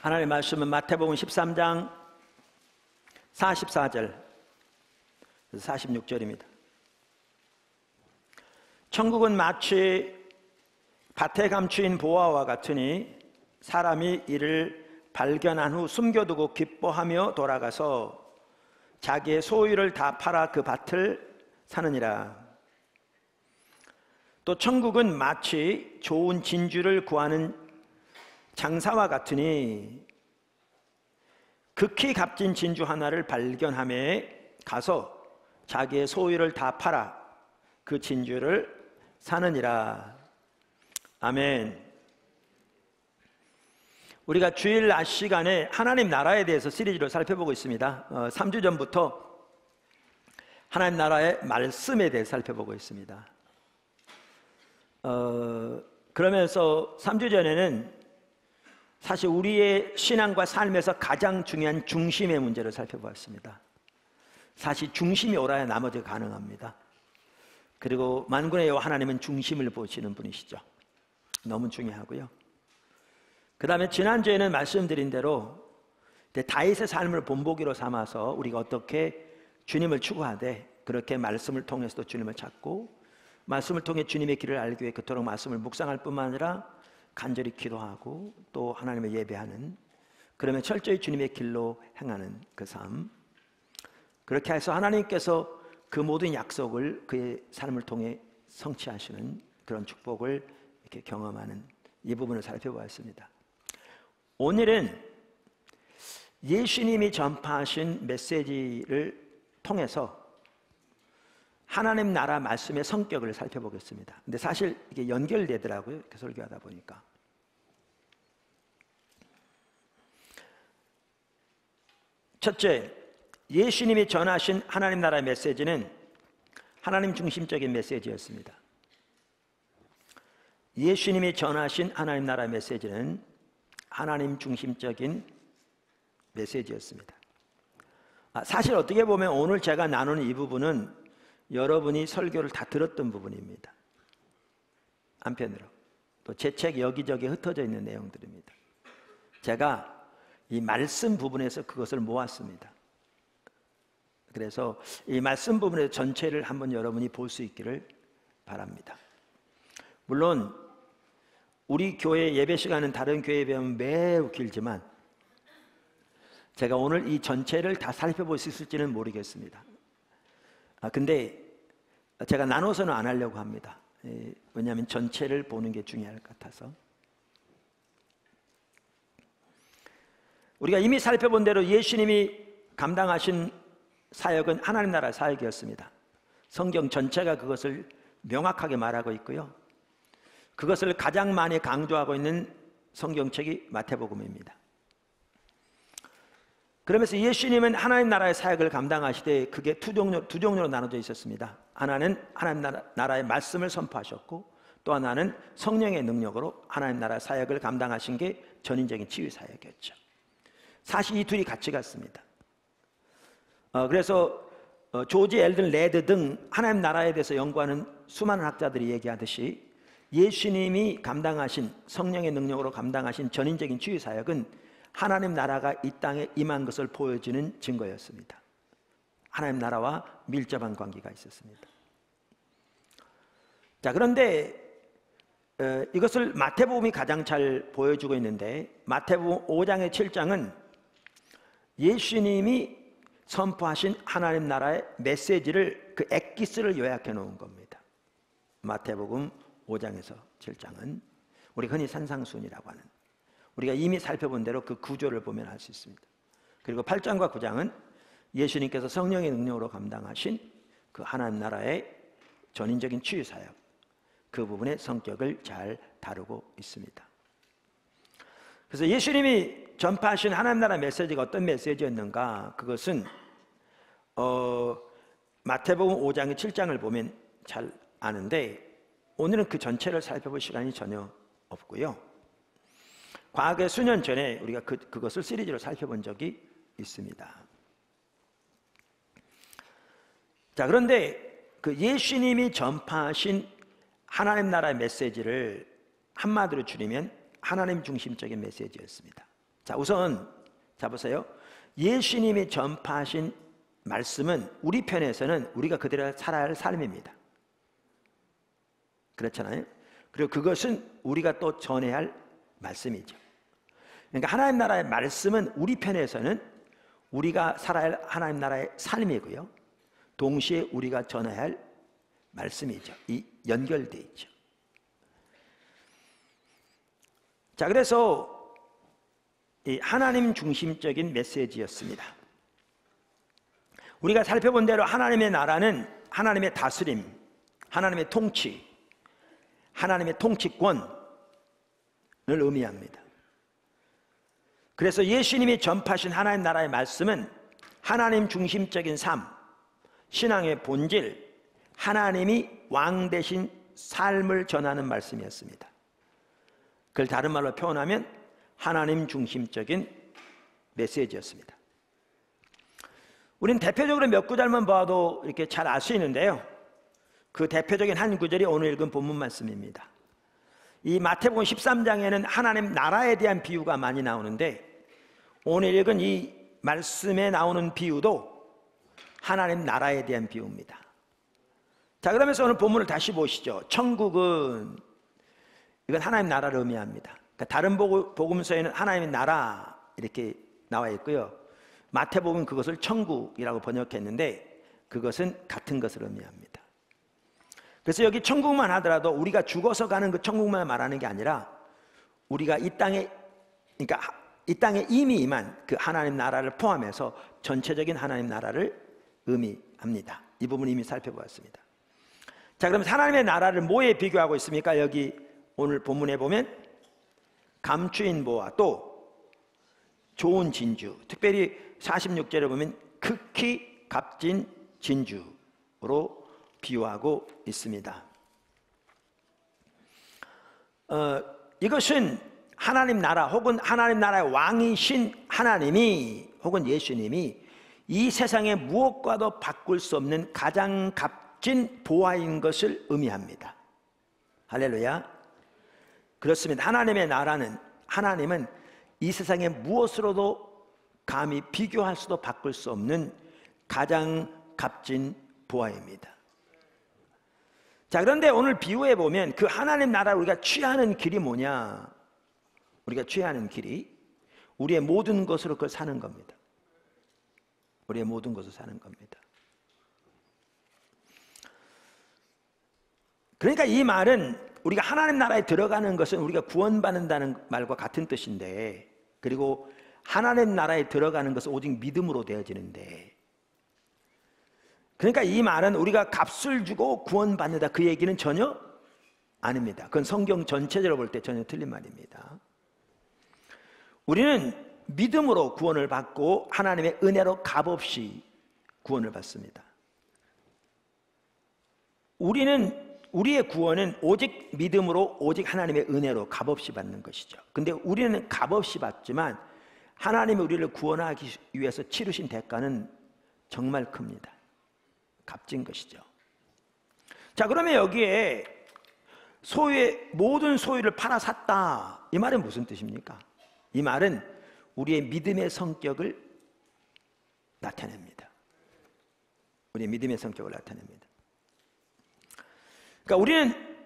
하나님의 말씀은 마태복음 13장 44절 46절입니다. 천국은 마치 밭에 감추인 보화와 같으니 사람이 이를 발견한 후 숨겨두고 기뻐하며 돌아가서 자기의 소유를 다 팔아 그 밭을 사느니라. 또 천국은 마치 좋은 진주를 구하는 장사와 같으니 극히 값진 진주 하나를 발견함에 가서 자기의 소유를 다 팔아 그 진주를 사느니라. 아멘. 우리가 주일 낮 시간에 하나님 나라에 대해서 시리즈로 살펴보고 있습니다. 3주 전부터 하나님 나라의 말씀에 대해서 살펴보고 있습니다. 그러면서 3주 전에는 사실 우리의 신앙과 삶에서 가장 중요한 중심의 문제를 살펴보았습니다. 사실 중심이 옳아야 나머지가 가능합니다. 그리고 만군의 여호와 하나님은 중심을 보시는 분이시죠. 너무 중요하고요. 그 다음에 지난주에는 말씀드린 대로 다윗의 삶을 본보기로 삼아서 우리가 어떻게 주님을 추구하되 그렇게 말씀을 통해서도 주님을 찾고 말씀을 통해 주님의 길을 알기 위해 그토록 말씀을 묵상할 뿐만 아니라 간절히 기도하고 또 하나님을 예배하는, 그러면 철저히 주님의 길로 행하는 그 삶, 그렇게 해서 하나님께서 그 모든 약속을 그의 삶을 통해 성취하시는 그런 축복을 이렇게 경험하는 이 부분을 살펴보았습니다. 오늘은 예수님이 전파하신 메시지를 통해서 하나님 나라 말씀의 성격을 살펴보겠습니다. 근데 사실 이게 연결되더라고요, 이렇게 설교하다 보니까. 첫째, 예수님이 전하신 하나님 나라의 메시지는 하나님 중심적인 메시지였습니다. 예수님이 전하신 하나님 나라의 메시지는 하나님 중심적인 메시지였습니다. 사실 어떻게 보면 오늘 제가 나누는 이 부분은 여러분이 설교를 다 들었던 부분입니다. 한편으로 또 제 책 여기저기 흩어져 있는 내용들입니다. 제가 이 말씀 부분에서 그것을 모았습니다. 그래서 이 말씀 부분의 전체를 한번 여러분이 볼 수 있기를 바랍니다. 물론 우리 교회 예배 시간은 다른 교회에 비하면 매우 길지만 제가 오늘 이 전체를 다 살펴볼 수 있을지는 모르겠습니다. 근데 제가 나눠서는 안 하려고 합니다. 왜냐하면 전체를 보는 게 중요할 것 같아서. 우리가 이미 살펴본 대로 예수님이 감당하신 사역은 하나님 나라 사역이었습니다. 성경 전체가 그것을 명확하게 말하고 있고요. 그것을 가장 많이 강조하고 있는 성경책이 마태복음입니다. 그러면서 예수님은 하나님 나라의 사역을 감당하시되 그게 두 종류로 나눠져 있었습니다. 하나는 하나님 나라의 말씀을 선포하셨고 또 하나는 성령의 능력으로 하나님 나라의 사역을 감당하신 게 전인적인 치유 사역이었죠. 사실 이 둘이 같이 갔습니다. 그래서 조지 엘든 레드 등 하나님 나라에 대해서 연구하는 수많은 학자들이 얘기하듯이 예수님이 감당하신 성령의 능력으로 감당하신 전인적인 치유 사역은 하나님 나라가 이 땅에 임한 것을 보여주는 증거였습니다. 하나님 나라와 밀접한 관계가 있었습니다. 자, 그런데 이것을 마태복음이 가장 잘 보여주고 있는데 마태복음 5장의 7장은 예수님이 선포하신 하나님 나라의 메시지를 그 엑기스를 요약해 놓은 겁니다. 마태복음 5장에서 7장은 우리가 흔히 산상수훈이라고 하는, 우리가 이미 살펴본 대로 그 구조를 보면 알 수 있습니다. 그리고 8장과 9장은 예수님께서 성령의 능력으로 감당하신 그 하나님 나라의 전인적인 치유 사역, 그 부분의 성격을 잘 다루고 있습니다. 그래서 예수님이 전파하신 하나님 나라 메시지가 어떤 메시지였는가, 그것은 마태복음 5장의 7장을 보면 잘 아는데 오늘은 그 전체를 살펴볼 시간이 전혀 없고요. 과거에 수년 전에 우리가 그것을 시리즈로 살펴본 적이 있습니다. 자, 그런데 그 예수님이 전파하신 하나님 나라의 메시지를 한마디로 줄이면 하나님 중심적인 메시지였습니다. 자, 우선 자 보세요. 예수님이 전파하신 말씀은 우리 편에서는 우리가 그대로 살아야 할 삶입니다. 그렇잖아요. 그리고 그것은 우리가 또 전해야 할 말씀이죠. 그러니까 하나님 나라의 말씀은 우리 편에서는 우리가 살아야 할 하나님 나라의 삶이고요, 동시에 우리가 전해야 할 말씀이죠. 이 연결되어 있죠. 자, 그래서 이 하나님 중심적인 메시지였습니다. 우리가 살펴본 대로 하나님의 나라는 하나님의 다스림, 하나님의 통치, 하나님의 통치권을 의미합니다. 그래서 예수님이 전파하신 하나님 나라의 말씀은 하나님 중심적인 삶, 신앙의 본질, 하나님이 왕 대신 삶을 전하는 말씀이었습니다. 그걸 다른 말로 표현하면 하나님 중심적인 메시지였습니다. 우리는 대표적으로 몇 구절만 봐도 이렇게 잘 알 수 있는데요, 그 대표적인 한 구절이 오늘 읽은 본문 말씀입니다. 이 마태복음 13장에는 하나님 나라에 대한 비유가 많이 나오는데, 오늘 읽은 이 말씀에 나오는 비유도 하나님 나라에 대한 비유입니다. 자, 그러면서 오늘 본문을 다시 보시죠. 천국은, 이건 하나님 나라를 의미합니다. 그러니까 다른 복음서에는 하나님의 나라 이렇게 나와 있고요, 마태복음은 그것을 천국이라고 번역했는데 그것은 같은 것을 의미합니다. 그래서 여기 천국만 하더라도 우리가 죽어서 가는 그 천국만 말하는 게 아니라 우리가 이 땅에, 그러니까 이 땅에 이미 임한 그 하나님 나라를 포함해서 전체적인 하나님 나라를 의미합니다. 이 부분 이미 살펴보았습니다. 자, 그럼 하나님의 나라를 뭐에 비교하고 있습니까? 여기 오늘 본문에 보면 감추인 보화, 또 좋은 진주, 특별히 46절에 보면 극히 값진 진주로 비유하고 있습니다. 이것은 하나님 나라 혹은 하나님 나라의 왕이신 하나님이 혹은 예수님이 이 세상의 무엇과도 바꿀 수 없는 가장 값진 보화인 것을 의미합니다. 할렐루야. 그렇습니다. 하나님의 나라는, 하나님은 이 세상의 무엇으로도 감히 비교할 수도 바꿀 수 없는 가장 값진 보화입니다. 자, 그런데 오늘 비유해 보면 그 하나님 나라를 우리가 취하는 길이 뭐냐? 우리가 취하는 길이 우리의 모든 것으로 그걸 사는 겁니다. 우리의 모든 것을 사는 겁니다. 그러니까 이 말은 우리가 하나님 나라에 들어가는 것은 우리가 구원받는다는 말과 같은 뜻인데, 그리고 하나님 나라에 들어가는 것은 오직 믿음으로 되어지는데, 그러니까 이 말은 우리가 값을 주고 구원받는다, 그 얘기는 전혀 아닙니다. 그건 성경 전체적으로 볼 때 전혀 틀린 말입니다. 우리는 믿음으로 구원을 받고 하나님의 은혜로 값없이 구원을 받습니다. 우리의 구원은 오직 믿음으로, 오직 하나님의 은혜로 값없이 받는 것이죠. 근데 우리는 값없이 받지만 하나님이 우리를 구원하기 위해서 치르신 대가는 정말 큽니다. 값진 것이죠. 자, 그러면 여기에 모든 소유를 팔아 샀다, 이 말은 무슨 뜻입니까? 이 말은 우리의 믿음의 성격을 나타냅니다. 우리의 믿음의 성격을 나타냅니다. 그러니까 우리는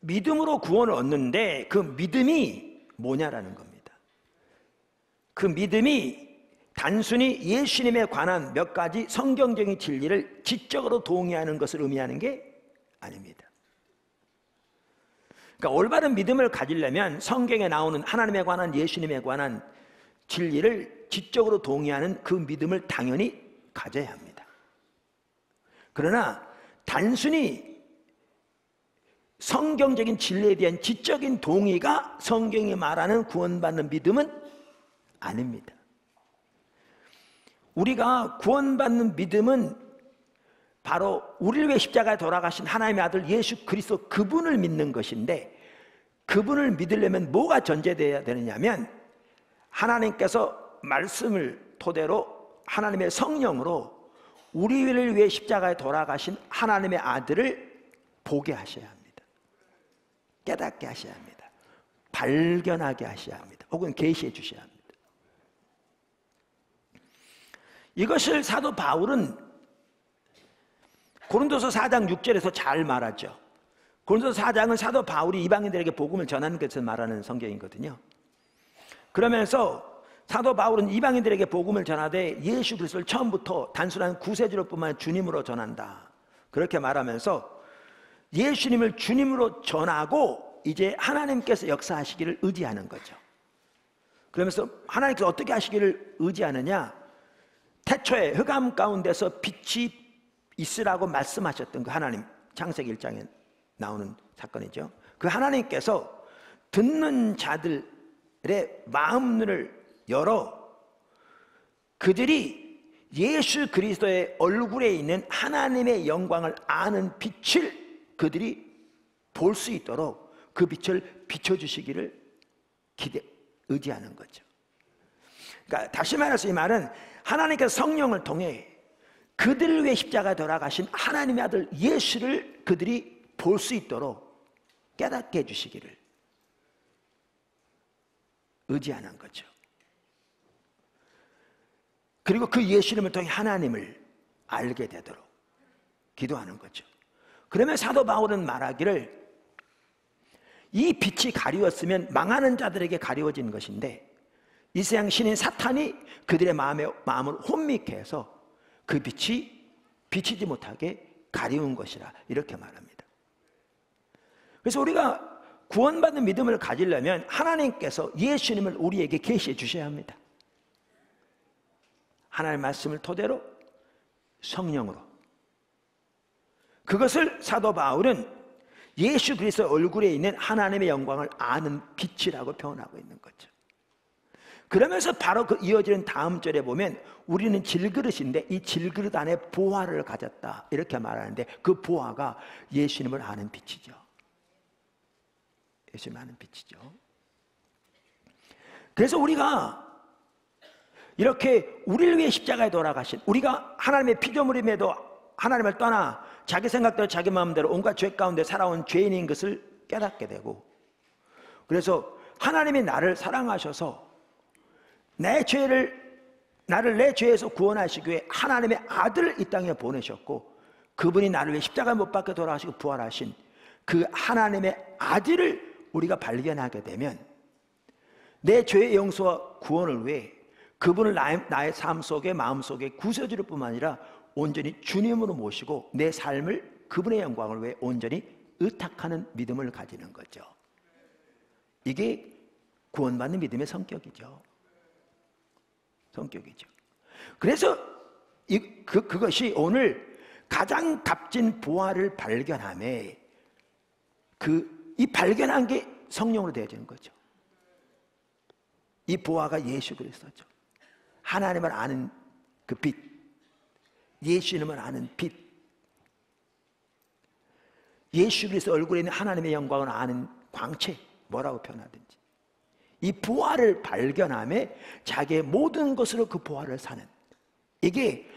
믿음으로 구원을 얻는데 그 믿음이 뭐냐라는 겁니다. 그 믿음이 단순히 예수님에 관한 몇 가지 성경적인 진리를 지적으로 동의하는 것을 의미하는 게 아닙니다. 그러니까 올바른 믿음을 가지려면 성경에 나오는 하나님에 관한, 예수님에 관한 진리를 지적으로 동의하는 그 믿음을 당연히 가져야 합니다. 그러나 단순히 성경적인 진리에 대한 지적인 동의가 성경이 말하는 구원받는 믿음은 아닙니다. 우리가 구원받는 믿음은 바로 우리를 위해 십자가에 돌아가신 하나님의 아들 예수 그리스도, 그분을 믿는 것인데, 그분을 믿으려면 뭐가 전제되어야 되느냐면 하나님께서 말씀을 토대로 하나님의 성령으로 우리를 위해 십자가에 돌아가신 하나님의 아들을 보게 하셔야 합니다. 깨닫게 하셔야 합니다. 발견하게 하셔야 합니다. 혹은 계시해 주셔야 합니다. 이것을 사도 바울은 고린도서 4장 6절에서 잘 말하죠. 고린도서 4장은 사도 바울이 이방인들에게 복음을 전하는 것을 말하는 성경이거든요. 그러면서 사도 바울은 이방인들에게 복음을 전하되 예수 그리스도를 처음부터 단순한 구세주로뿐만 아니라 주님으로 전한다, 그렇게 말하면서 예수님을 주님으로 전하고 이제 하나님께서 역사하시기를 의지하는 거죠. 그러면서 하나님께서 어떻게 하시기를 의지하느냐, 태초에 흑암 가운데서 빛이 있으라고 말씀하셨던 그 하나님, 창세기 1장에 나오는 사건이죠. 그 하나님께서 듣는 자들의 마음을 열어 그들이 예수 그리스도의 얼굴에 있는 하나님의 영광을 아는 빛을 그들이 볼 수 있도록 그 빛을 비춰주시기를 의지하는 거죠. 그러니까 다시 말해서 이 말은 하나님께서 성령을 통해 그들을 위해 십자가에 돌아가신 하나님의 아들 예수를 그들이 볼 수 있도록 깨닫게 해주시기를 의지하는 거죠. 그리고 그 예수님을 통해 하나님을 알게 되도록 기도하는 거죠. 그러면 사도 바울은 말하기를 이 빛이 가리웠으면 망하는 자들에게 가리워진 것인데 이 세상 신인 사탄이 그들의 마음을 혼미케 해서 그 빛이 비치지 못하게 가리운 것이라, 이렇게 말합니다. 그래서 우리가 구원받는 믿음을 가지려면 하나님께서 예수님을 우리에게 계시해 주셔야 합니다. 하나님의 말씀을 토대로 성령으로. 그것을 사도 바울은 예수 그리스도 얼굴에 있는 하나님의 영광을 아는 빛이라고 표현하고 있는 거죠. 그러면서 바로 그 이어지는 다음 절에 보면 우리는 질그릇인데 이 질그릇 안에 보화를 가졌다, 이렇게 말하는데 그 보화가 예수님을 아는 빛이죠. 예수님을 아는 빛이죠. 그래서 우리가 이렇게 우리를 위해 십자가에 돌아가신, 우리가 하나님의 피조물임에도 하나님을 떠나 자기 생각대로 자기 마음대로 온갖 죄 가운데 살아온 죄인인 것을 깨닫게 되고, 그래서 하나님이 나를 사랑하셔서 나를 내 죄에서 구원하시기 위해 하나님의 아들을 이 땅에 보내셨고, 그분이 나를 위해 십자가에 못 박혀 돌아가시고 부활하신 그 하나님의 아들을 우리가 발견하게 되면 내 죄의 용서와 구원을 위해 그분을 나의 삶 속에 마음 속에 구세주를 뿐만 아니라 온전히 주님으로 모시고 내 삶을 그분의 영광을 위해 온전히 의탁하는 믿음을 가지는 거죠. 이게 구원받는 믿음의 성격이죠. 그래서 그것이 오늘 가장 값진 보화를 발견함에 이 발견한 게 성령으로 되어지는 거죠. 이 보화가 예수 그리스도죠. 하나님을 아는 그 빛, 예수님을 아는 빛, 예수 그리스도 얼굴에 있는 하나님의 영광을 아는 광채, 뭐라고 표현하든지 이 보화를 발견함에 자기의 모든 것으로 그 보화를 사는, 이게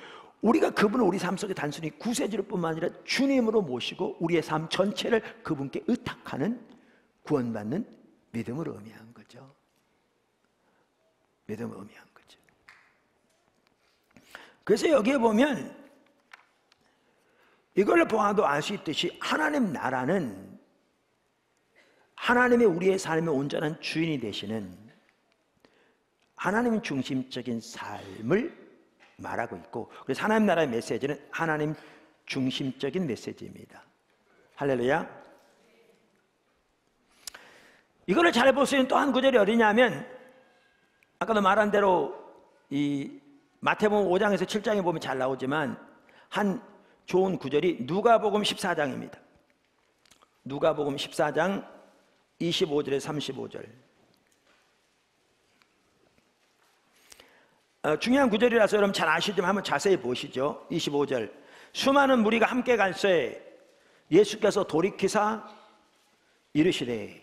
우리가 그분을 우리 삶 속에 단순히 구세주를 뿐만 아니라 주님으로 모시고 우리의 삶 전체를 그분께 의탁하는 구원받는 믿음을 의미하는 거죠. 믿음을 의미하는 거죠. 그래서 여기에 보면 이걸 보아도 알 수 있듯이 하나님 나라는 하나님의 우리의 삶의 온전한 주인이 되시는 하나님 중심적인 삶을 말하고 있고, 그래서 하나님 나라의 메시지는 하나님 중심적인 메시지입니다. 할렐루야. 이거를 잘 볼 수 있는 또 한 구절이 어디냐면 아까도 말한 대로 이 마태복음 5장에서 7장에 보면 잘 나오지만 한 좋은 구절이 누가복음 14장입니다. 누가복음 14장 25절에 35절. 중요한 구절이라서 여러분 잘 아시지만 한번 자세히 보시죠. 25절. 수많은 무리가 함께 갈새 예수께서 돌이키사 이르시되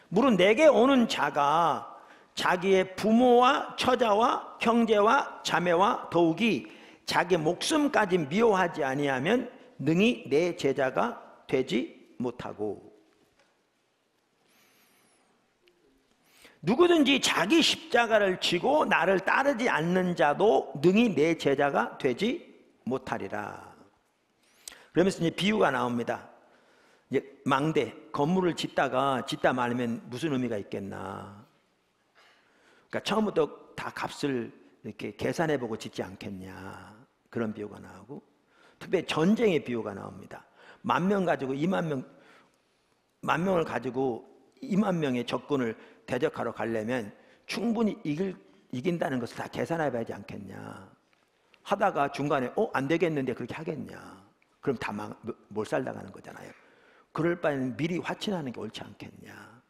무릇 내게 오는 자가 자기의 부모와 처자와 형제와 자매와 더욱이 자기 목숨까지 미워하지 아니하면 능히 내 제자가 되지 못하고. 누구든지 자기 십자가를 지고 나를 따르지 않는 자도 능히 내 제자가 되지 못하리라. 그러면서 이제 비유가 나옵니다. 이제 망대, 건물을 짓다 말면 무슨 의미가 있겠나. 그러니까 처음부터 다 값을 이렇게 계산해보고 짓지 않겠냐. 그런 비유가 나오고, 특별히 전쟁의 비유가 나옵니다. 10,000명 가지고 10,000명을 가지고 20,000명의 적군을 대적하러 가려면 충분히 이긴다는 것을 다 계산해봐야지 않겠냐. 하다가 중간에 안 되겠는데 그렇게 하겠냐. 그럼 다 몰살당하는 거잖아요. 그럴 바에는 미리 확신하는 게 옳지 않겠냐.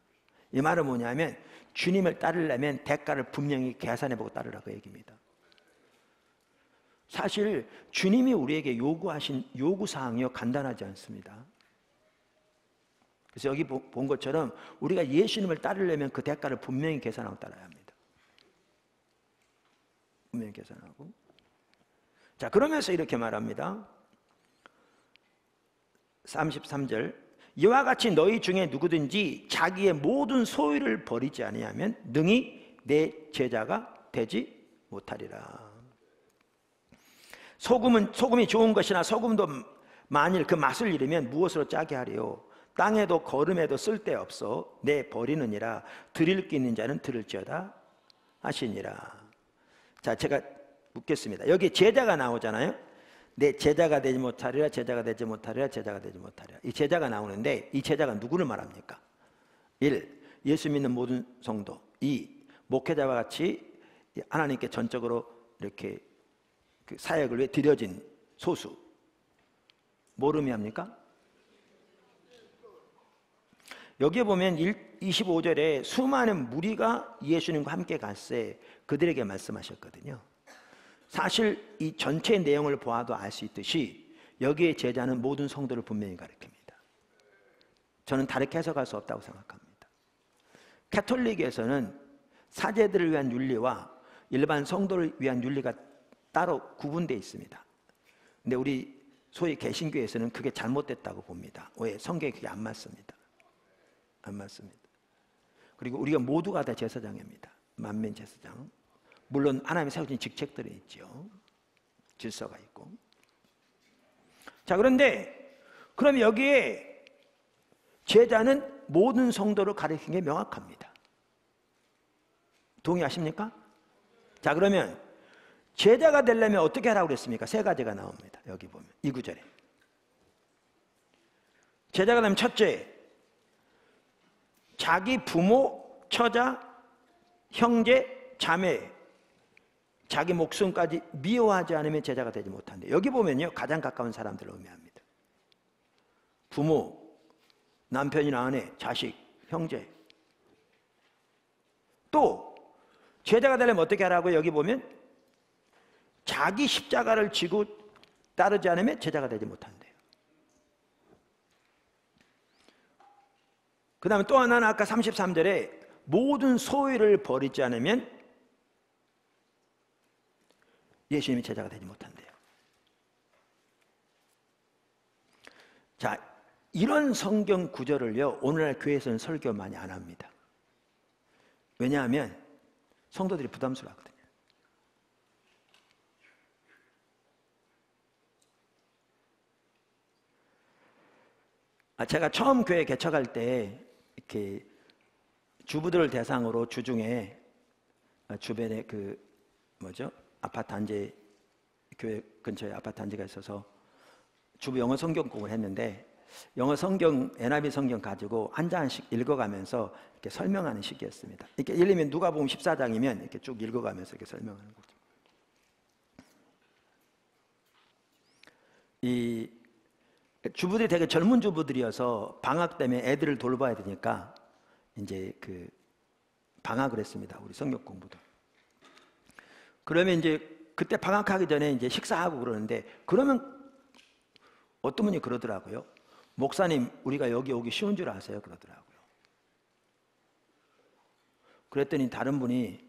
이 말은 뭐냐면 주님을 따르려면 대가를 분명히 계산해보고 따르라, 그 얘기입니다. 사실 주님이 우리에게 요구하신 요구사항이요 간단하지 않습니다. 그래서 여기 본 것처럼 우리가 예수님을 따르려면 그 대가를 분명히 계산하고 따라야 합니다. 분명히 계산하고. 자, 그러면서 이렇게 말합니다. 33절, 이와 같이 너희 중에 누구든지 자기의 모든 소유를 버리지 아니하면 능히 내 제자가 되지 못하리라. 소금이 좋은 것이나 소금도 만일 그 맛을 잃으면 무엇으로 짜게 하리요. 땅에도 거름에도 쓸데없어 내 버리느니라. 드릴 게 있는 자는 들을지어다 하시니라. 자, 제가 묻겠습니다. 여기 제자가 나오잖아요. 내 제자가 되지 못하리라, 제자가 되지 못하리라, 제자가 되지 못하리라. 이 제자가 나오는데 이 제자가 누구를 말합니까? 1. 예수 믿는 모든 성도. 2. 목회자와 같이 하나님께 전적으로 이렇게 그 사역을 위해 드려진 소수. 뭘 의미합니까? 여기에 보면 25절에 수많은 무리가 예수님과 함께 갔을 그들에게 말씀하셨거든요. 사실 이 전체 내용을 보아도 알 수 있듯이 여기에 제자는 모든 성도를 분명히 가리킵니다. 저는 다르게 해석할 수 없다고 생각합니다. 가톨릭에서는 사제들을 위한 윤리와 일반 성도를 위한 윤리가 따로 구분되어 있습니다. 근데 우리 소위 개신교에서는 그게 잘못됐다고 봅니다. 왜? 성경에 그게 안 맞습니다. 안 맞습니다. 그리고 우리가 모두가 다 제사장입니다. 만민 제사장. 물론 하나님이 세우신 직책들이 있죠. 질서가 있고. 자, 그런데 그럼 여기에 제자는 모든 성도를 가리킨 게 명확합니다. 동의하십니까? 자, 그러면 제자가 되려면 어떻게 하라고 그랬습니까? 세 가지가 나옵니다. 여기 보면 이 구절에. 제자가 되면 첫째, 자기 부모, 처자, 형제, 자매, 자기 목숨까지 미워하지 않으면 제자가 되지 못한대. 여기 보면요, 가장 가까운 사람들을 의미합니다. 부모, 남편이나 아내, 자식, 형제. 또 제자가 되려면 어떻게 하라고? 여기 보면 자기 십자가를 지고 따르지 않으면 제자가 되지 못한대요. 그 다음에 또 하나는 아까 33절에 모든 소유를 버리지 않으면 예수님이 제자가 되지 못한대요. 자, 이런 성경 구절을요, 오늘날 교회에서는 설교 많이 안 합니다. 왜냐하면 성도들이 부담스러워하거든요. 제가 처음 교회 개척할 때 이렇게 주부들을 대상으로 주중에 주변에 아파트 단지, 교회 근처에 아파트 단지가 있어서 주부 영어 성경 공부를 했는데 영어 성경, NIV 성경 가지고 한 장씩 읽어가면서 이렇게 설명하는 시기였습니다. 이렇게 예를 들면 누가복음 14장이면 이렇게 쭉 읽어가면서 이렇게 설명하는 거죠. 이 주부들이 되게 젊은 주부들이어서 방학 때문에 애들을 돌봐야 되니까 이제 그 방학을 했습니다. 우리 성경 공부도. 그러면 이제 그때 방학하기 전에 이제 식사하고 그러는데, 그러면 어떤 분이 그러더라고요. 목사님, 우리가 여기 오기 쉬운 줄 아세요? 그러더라고요. 그랬더니 다른 분이,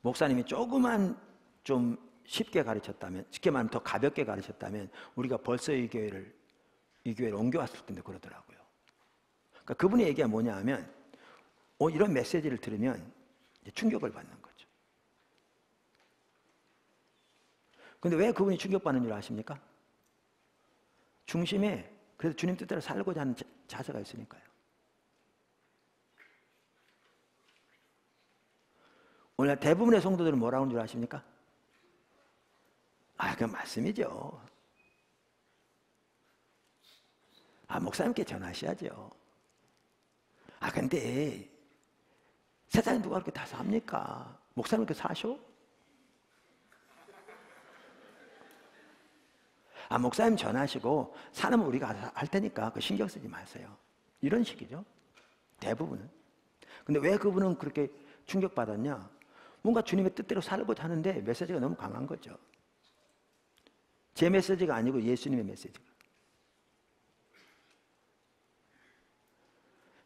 목사님이 조금만 좀 쉽게 가르쳤다면, 쉽게 말하면 더 가볍게 가르쳤다면 우리가 벌써 이 교회를 옮겨왔을 텐데 그러더라고요. 그러니까 그분의 얘기가 뭐냐 하면, 이런 메시지를 들으면 이제 충격을 받는 거죠. 근데 왜 그분이 충격받는 줄 아십니까? 중심에 그래서 주님 뜻대로 살고자 하는 자세가 있으니까요. 오늘 대부분의 성도들은 뭐라고 하는 줄 아십니까? 그 말씀이죠. 목사님께 전하셔야죠. 근데 세상에 누가 그렇게 다 삽니까? 목사님 그렇게 사셔? 목사님 전하시고 사람은 우리가 할 테니까 그 신경 쓰지 마세요. 이런 식이죠. 대부분은. 근데 왜 그분은 그렇게 충격받았냐? 뭔가 주님의 뜻대로 살고자 하는데 메시지가 너무 강한 거죠. 제 메시지가 아니고 예수님의 메시지가.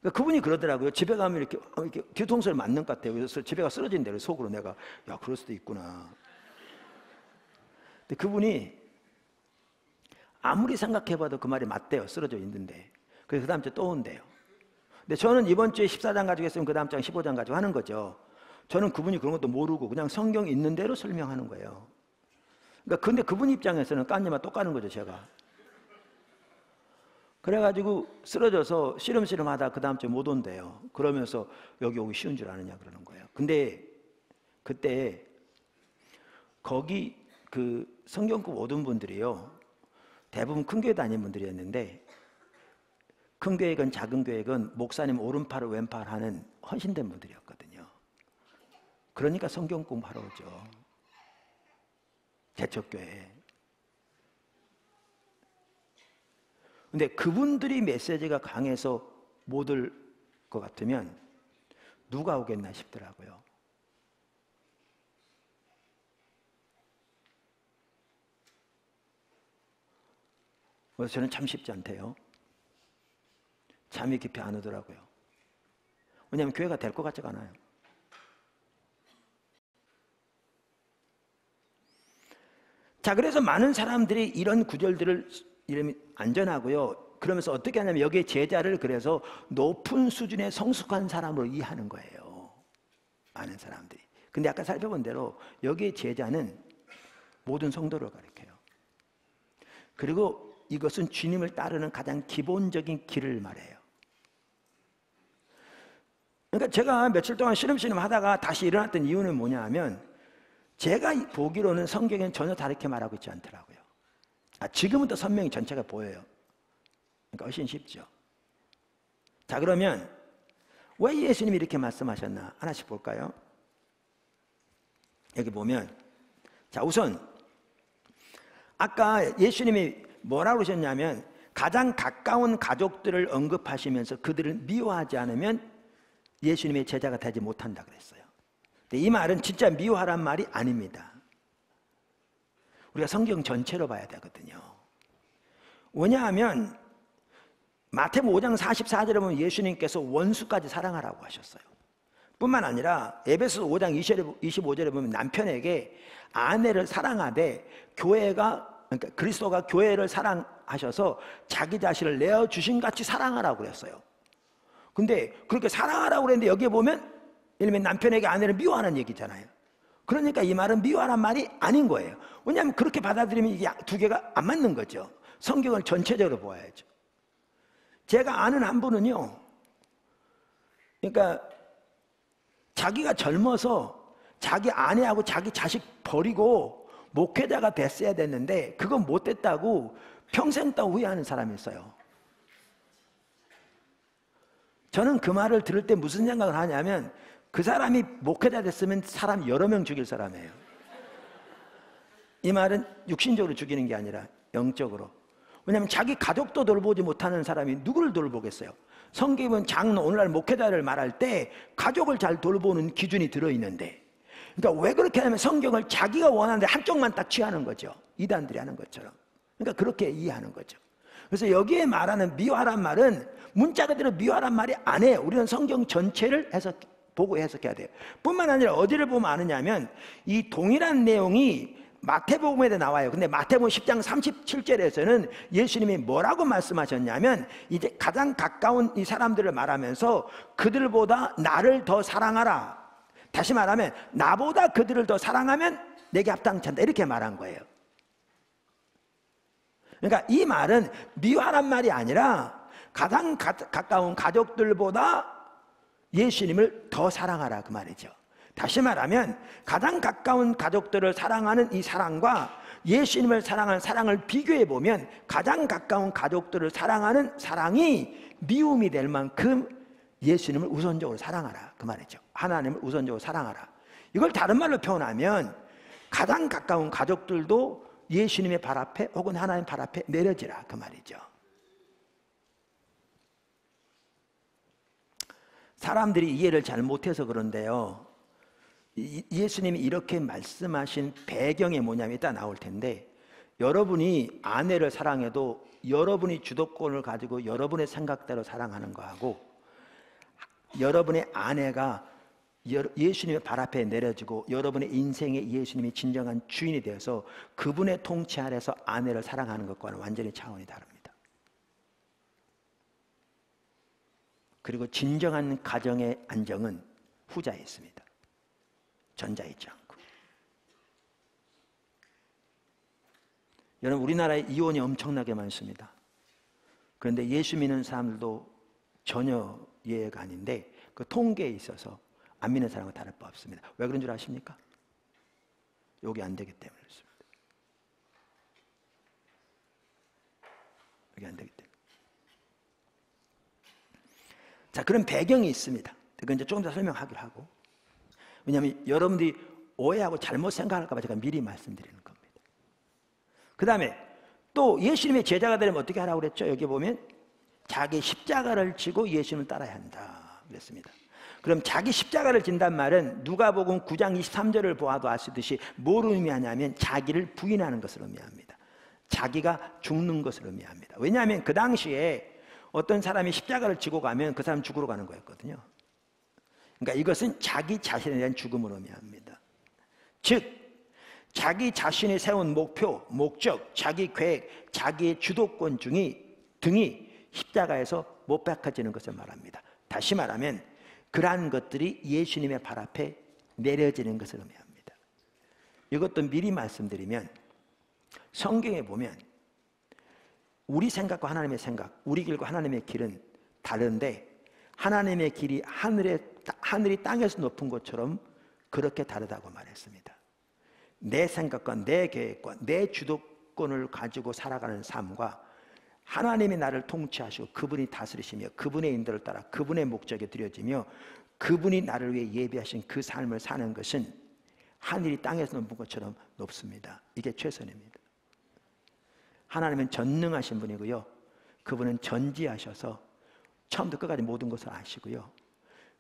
그러니까 그분이 그러더라고요. 집에 가면 이렇게 뒤통수를 맞는 것 같아요. 그래서 집에 가 쓰러진대요. 속으로 내가 그럴 수도 있구나. 근데 그분이 아무리 생각해봐도 그 말이 맞대요. 쓰러져 있는데. 그래서 그 다음 주에 또 온대요. 근데 저는 이번 주에 14장 가지고 했으면 그 다음 장 15장 가지고 하는 거죠. 저는 그분이 그런 것도 모르고 그냥 성경 있는 대로 설명하는 거예요. 그러니까 근데 그분 입장에서는 깐님아 또 까는 거죠, 제가. 그래가지고 쓰러져서 시름시름하다 그 다음 주에 못 온대요. 그러면서 여기 오기 쉬운 줄 아느냐 그러는 거예요. 근데 그때 거기 그 성경국 오던 분들이요. 대부분 큰 교회 다니는 분들이었는데 큰 교회건 작은 교회건 목사님 오른팔을 왼팔 하는 헌신된 분들이었거든요. 그러니까 성경 공부하러 오죠. 제척교회. 근데 그분들이 메시지가 강해서 못 올 것 같으면 누가 오겠나 싶더라고요. 그래서 저는 참 쉽지 않대요. 잠이 깊이 안 오더라고요. 왜냐하면 교회가 될 것 같지가 않아요. 자, 그래서 많은 사람들이 이런 구절들을 이름이 안전하고요. 그러면서 어떻게 하냐면 여기에 제자를 그래서 높은 수준의 성숙한 사람으로 이해하는 거예요. 많은 사람들이. 근데 아까 살펴본 대로 여기에 제자는 모든 성도를 가리켜요. 그리고 이것은 주님을 따르는 가장 기본적인 길을 말해요. 그러니까 제가 며칠 동안 시름시름 하다가 다시 일어났던 이유는 뭐냐 하면 제가 보기로는 성경에는 전혀 다르게 말하고 있지 않더라고요. 지금은 또 선명히 전체가 보여요. 그러니까 훨씬 쉽죠. 자, 그러면 왜 예수님이 이렇게 말씀하셨나 하나씩 볼까요? 여기 보면 자, 우선 아까 예수님이 뭐라고 그러셨냐면 가장 가까운 가족들을 언급하시면서 그들을 미워하지 않으면 예수님의 제자가 되지 못한다 그랬어요. 근데 이 말은 진짜 미워하란 말이 아닙니다. 우리가 성경 전체로 봐야 되거든요. 왜냐하면 마태복음 5장 44절에 보면 예수님께서 원수까지 사랑하라고 하셨어요. 뿐만 아니라 에베소서 5장 25절에 보면 남편에게 아내를 사랑하되 그러니까 그리스도가 교회를 사랑하셔서 자기 자신을 내어주신 같이 사랑하라고 그랬어요. 근데 그렇게 사랑하라고 그랬는데 여기에 보면 예를 들면 남편에게 아내를 미워하는 얘기잖아요. 그러니까 이 말은 미워하란 말이 아닌 거예요. 왜냐하면 그렇게 받아들이면 이게 두 개가 안 맞는 거죠. 성경을 전체적으로 보아야죠. 제가 아는 한 분은요, 그러니까 자기가 젊어서 자기 아내하고 자기 자식 버리고 목회자가 됐어야 됐는데 그건 못 됐다고 평생 동안 후회하는 사람이 있어요. 저는 그 말을 들을 때 무슨 생각을 하냐면 그 사람이 목회자 됐으면 사람 여러 명 죽일 사람이에요. 이 말은 육신적으로 죽이는 게 아니라 영적으로. 왜냐하면 자기 가족도 돌보지 못하는 사람이 누구를 돌보겠어요? 성경은 장로, 오늘날 목회자를 말할 때 가족을 잘 돌보는 기준이 들어있는데, 그러니까 왜 그렇게 하냐면 성경을 자기가 원하는데 한쪽만 딱 취하는 거죠. 이단들이 하는 것처럼. 그러니까 그렇게 이해하는 거죠. 그래서 여기에 말하는 미워하란 말은 문자 그대로 미워하란 말이 아니에요. 우리는 성경 전체를 보고 해석해야 돼요. 뿐만 아니라 어디를 보면 아느냐면 이 동일한 내용이 마태복음에 나와요. 근데 마태복음 10장 37절에서는 예수님이 뭐라고 말씀하셨냐면 이제 가장 가까운 이 사람들을 말하면서 그들보다 나를 더 사랑하라. 다시 말하면 나보다 그들을 더 사랑하면 내게 합당찮다. 이렇게 말한 거예요. 그러니까 이 말은 미워하란 말이 아니라 가장 가까운 가족들보다 예수님을 더 사랑하라 그 말이죠. 다시 말하면 가장 가까운 가족들을 사랑하는 이 사랑과 예수님을 사랑하는 사랑을 비교해 보면 가장 가까운 가족들을 사랑하는 사랑이 미움이 될 만큼 예수님을 우선적으로 사랑하라 그 말이죠. 하나님을 우선적으로 사랑하라. 이걸 다른 말로 표현하면 가장 가까운 가족들도 예수님의 발 앞에 혹은 하나님 발 앞에 내려지라 그 말이죠. 사람들이 이해를 잘 못해서 그런데요, 예수님이 이렇게 말씀하신 배경이 뭐냐면 이따 나올 텐데, 여러분이 아내를 사랑해도 여러분이 주도권을 가지고 여러분의 생각대로 사랑하는 거하고, 여러분의 아내가 예수님의 발 앞에 내려지고 여러분의 인생에 예수님이 진정한 주인이 되어서 그분의 통치 아래서 아내를 사랑하는 것과는 완전히 차원이 다릅니다. 그리고 진정한 가정의 안정은 후자에 있습니다. 전자에 있지 않고. 여러분, 우리나라에 이혼이 엄청나게 많습니다. 그런데 예수 믿는 사람들도 전혀 예외가 아닌데 그 통계에 있어서 안 믿는 사람과 다를 바 없습니다. 왜 그런 줄 아십니까? 여기 안 되기 때문에 그렇습니다. 여기 안 되기 때문에. 자, 그런 배경이 있습니다. 그건 이제 조금 더 설명하기로 하고. 왜냐하면 여러분들이 오해하고 잘못 생각할까 봐 제가 미리 말씀드리는 겁니다. 그 다음에 또 예수님의 제자가 되려면 어떻게 하라고 그랬죠? 여기 보면 자기 십자가를 지고 예수님을 따라야 한다 그랬습니다. 그럼 자기 십자가를 진단 말은 누가복음 9장 23절을 보아도 아시듯이 뭘 의미하냐면 자기를 부인하는 것을 의미합니다. 자기가 죽는 것을 의미합니다. 왜냐하면 그 당시에 어떤 사람이 십자가를 지고 가면 그 사람 죽으러 가는 거였거든요. 그러니까 이것은 자기 자신에 대한 죽음을 의미합니다. 즉 자기 자신이 세운 목표, 목적, 자기 계획, 자기의 주도권 등이 십자가에서 못 박혀지는 것을 말합니다. 다시 말하면 그러한 것들이 예수님의 발 앞에 내려지는 것을 의미합니다. 이것도 미리 말씀드리면 성경에 보면 우리 생각과 하나님의 생각, 우리 길과 하나님의 길은 다른데 하나님의 길이 하늘이 땅에서 높은 것처럼 그렇게 다르다고 말했습니다. 내 생각과 내 계획과 내 주도권을 가지고 살아가는 삶과 하나님이 나를 통치하시고 그분이 다스리시며 그분의 인도를 따라 그분의 목적에 드려지며 그분이 나를 위해 예비하신 그 삶을 사는 것은 하늘이 땅에서 높은 것처럼 높습니다. 이게 최선입니다. 하나님은 전능하신 분이고요, 그분은 전지하셔서 처음부터 끝까지 모든 것을 아시고요,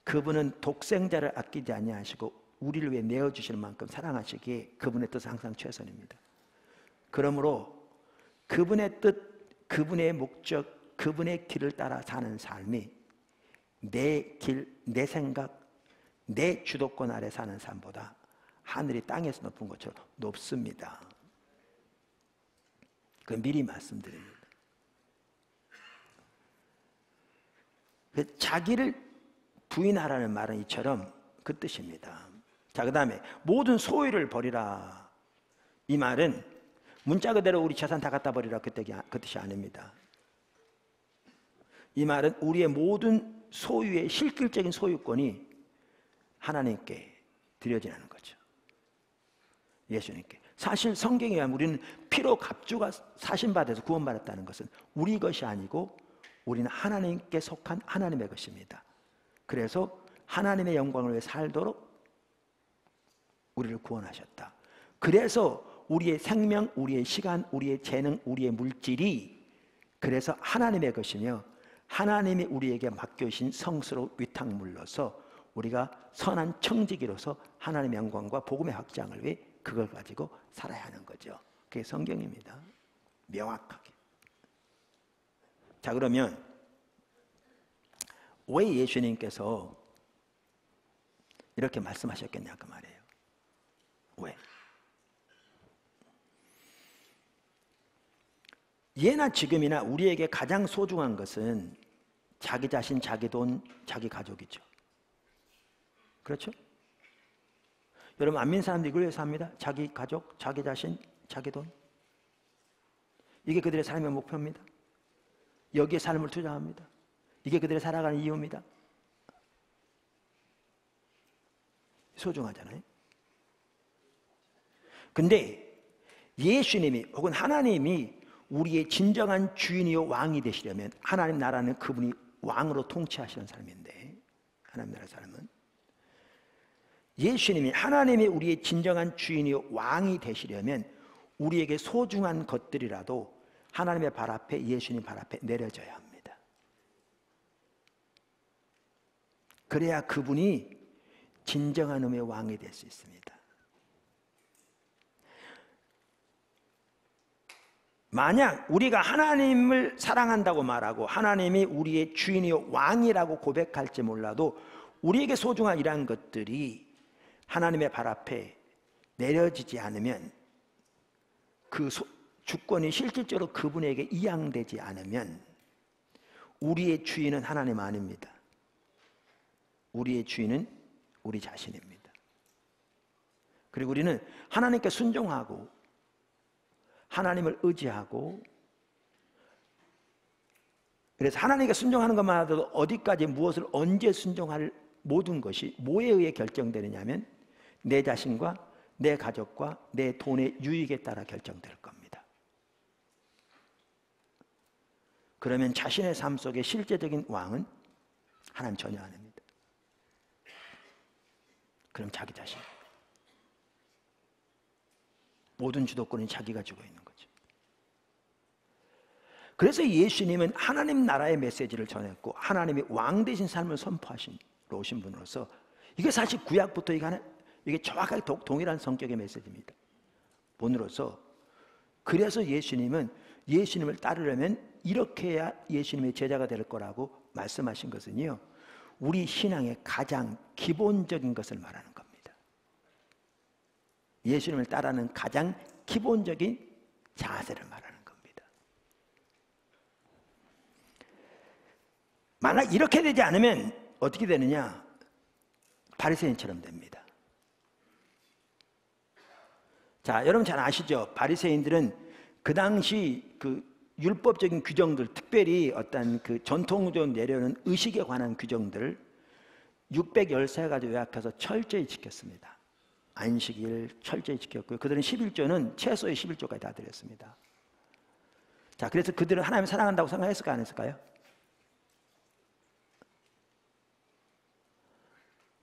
그분은 독생자를 아끼지 아니하시고 우리를 위해 내어주실 만큼 사랑하시기에 그분의 뜻은 항상 최선입니다. 그러므로 그분의 뜻, 그분의 목적, 그분의 길을 따라 사는 삶이 내 길, 내 생각, 내 주도권 아래 사는 삶보다 하늘이 땅에서 높은 것처럼 높습니다. 그건 미리 말씀드립니다. 자기를 부인하라는 말은 이처럼 그 뜻입니다. 자, 그 다음에 모든 소유를 버리라. 이 말은 문자 그대로 우리 재산 다 갖다 버리라 그 뜻이 아닙니다. 이 말은 우리의 모든 소유의 실질적인 소유권이 하나님께 드려지는 거죠. 예수님께. 사실 성경에 의하면 우리는 피로 갑주가 사신받아서 구원받았다는 것은 우리 것이 아니고 우리는 하나님께 속한 하나님의 것입니다. 그래서 하나님의 영광을 위해 살도록 우리를 구원하셨다. 그래서 우리의 생명, 우리의 시간, 우리의 재능, 우리의 물질이 그래서 하나님의 것이며 하나님이 우리에게 맡겨주신 성스러운 위탁물로서 우리가 선한 청지기로서 하나님의 영광과 복음의 확장을 위해 그걸 가지고 살아야 하는 거죠. 그게 성경입니다. 명확하게. 자, 그러면 왜 예수님께서 이렇게 말씀하셨겠냐 그 말이에요. 왜? 예나 지금이나 우리에게 가장 소중한 것은 자기 자신, 자기 돈, 자기 가족이죠. 그렇죠? 여러분, 안 믿는 사람들이 이걸 위해서 합니다. 자기 가족, 자기 자신, 자기 돈. 이게 그들의 삶의 목표입니다. 여기에 삶을 투자합니다. 이게 그들의 살아가는 이유입니다. 소중하잖아요. 근데 예수님이 혹은 하나님이 우리의 진정한 주인이요 왕이 되시려면, 하나님 나라는 그분이 왕으로 통치하시는 삶인데, 하나님 나라 삶은 예수님이, 하나님이 우리의 진정한 주인이요 왕이 되시려면 우리에게 소중한 것들이라도 하나님의 발 앞에, 예수님 발 앞에 내려져야 합니다. 그래야 그분이 진정한 의미의 왕이 될 수 있습니다. 만약 우리가 하나님을 사랑한다고 말하고 하나님이 우리의 주인이요 왕이라고 고백할지 몰라도 우리에게 소중한 이러한 것들이 하나님의 발 앞에 내려지지 않으면, 그 주권이 실질적으로 그분에게 이양되지 않으면 우리의 주인은 하나님 아닙니다. 우리의 주인은 우리 자신입니다. 그리고 우리는 하나님께 순종하고 하나님을 의지하고, 그래서 하나님께 순종하는 것만으로도 어디까지 무엇을 언제 순종할 모든 것이 뭐에 의해 결정되느냐면 내 자신과 내 가족과 내 돈의 유익에 따라 결정될 겁니다. 그러면 자신의 삶 속의 실제적인 왕은 하나님 전혀 아닙니다. 그럼 자기 자신, 모든 주도권은 자기가 쥐고 있는 거죠. 그래서 예수님은 하나님 나라의 메시지를 전했고 하나님이 왕 되신 삶을 선포하신 오신 분으로서, 이게 사실 구약부터 이게 정확하게 동일한 성격의 메시지입니다. 본으로서, 그래서 예수님은 예수님을 따르려면 이렇게 해야 예수님의 제자가 될 거라고 말씀하신 것은요, 우리 신앙의 가장 기본적인 것을 말하는 겁니다. 예수님을 따르는 가장 기본적인 자세를 말하는 겁니다. 만약 이렇게 되지 않으면 어떻게 되느냐? 바리새인처럼 됩니다. 자, 여러분 잘 아시죠? 바리새인들은 그 당시 그 율법적인 규정들, 특별히 어떤 그 전통적으로 내려오는 의식에 관한 규정들을 613가지 요약해서 철저히 지켰습니다. 안식일 철저히 지켰고요. 그들은 11조는 최소의 11조까지 다 드렸습니다. 자, 그래서 그들은 하나님을 사랑한다고 생각했을까요? 안 했을까요?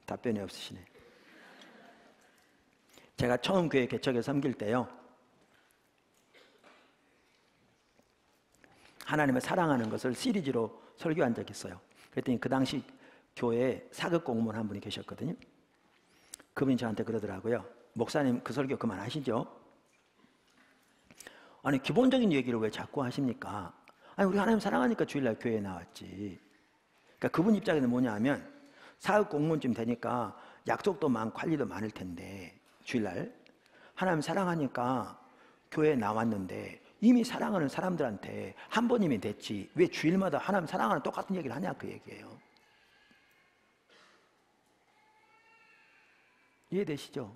답변이 없으시네. 제가 처음 교회 개척에 섬길 때요, 하나님을 사랑하는 것을 시리즈로 설교한 적이 있어요. 그랬더니 그 당시 교회에 사급 공무원 한 분이 계셨거든요. 그분이 저한테 그러더라고요. 목사님, 그 설교 그만하시죠? 아니, 기본적인 얘기를 왜 자꾸 하십니까? 아니, 우리 하나님 사랑하니까 주일날 교회에 나왔지. 그러니까 그분 입장에는 뭐냐 하면, 사급 공무원쯤 되니까 약속도 많고 할 일도 많을 텐데 주일날 하나님 사랑하니까 교회에 나왔는데 이미 사랑하는 사람들한테 한 번이면 됐지 왜 주일마다 하나님 사랑하는 똑같은 얘기를 하냐, 그 얘기예요. 이해되시죠?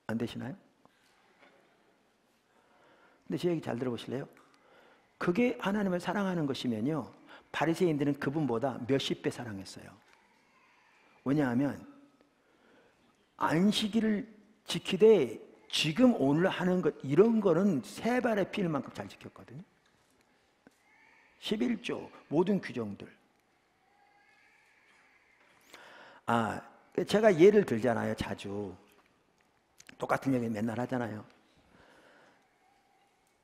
안 되시나요? 근데 제 얘기 잘 들어보실래요? 그게 하나님을 사랑하는 것이면요, 바리새인들은 그분보다 몇십 배 사랑했어요. 왜냐하면 안식일을 지키되 지금 오늘 하는 것, 이런 거는 세 발의 피일 만큼 잘 지켰거든요. 11조 모든 규정들. 제가 예를 들잖아요. 자주 똑같은 얘기 맨날 하잖아요.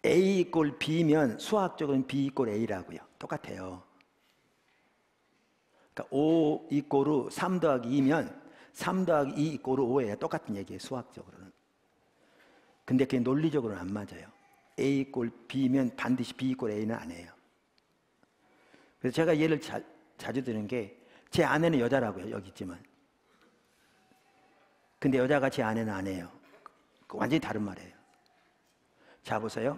A = B면 수학적으로는 B = A라고요. 똑같아요. 그러니까 5 = 3 더하기 2면 3 더하기 2 = 5예요. 똑같은 얘기예요, 수학적으로는. 근데 그게 논리적으로는 안 맞아요. A = B면 반드시 B = A는 아니에요. 그래서 제가 예를 자주 드는 게, 제 아내는 여자라고요, 여기 있지만. 근데 여자가 제 아내는 아니에요. 완전히 다른 말이에요. 자, 보세요.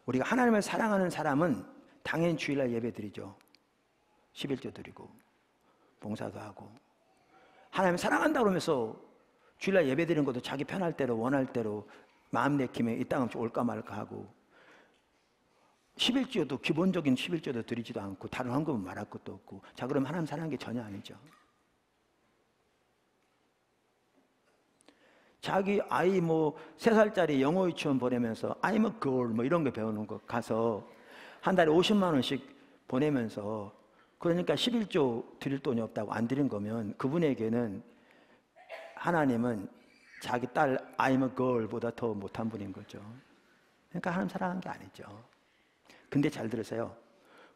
우리가 하나님을 사랑하는 사람은 당연히 주일날 예배 드리죠. 11조 드리고 봉사도 하고. 하나님을 사랑한다고 그러면서 주일날 예배 드리는 것도 자기 편할 대로 원할 대로 마음 내키면 이 땅 올까 말까 하고, 11조도 기본적인 11조도 드리지도 않고 다른 헌금은 말할 것도 없고. 자, 그럼 하나님 사랑하는 게 전혀 아니죠. 자기 아이 3살짜리 영어 유치원 보내면서 I'm a girl 이런 거 배우는 거 가서 한 달에 50만 원씩 보내면서, 그러니까 11조 드릴 돈이 없다고 안 드린 거면 그분에게는 하나님은 자기 딸 I'm a girl보다 더 못한 분인 거죠. 그러니까 하나님 사랑한 게 아니죠. 근데 잘 들으세요.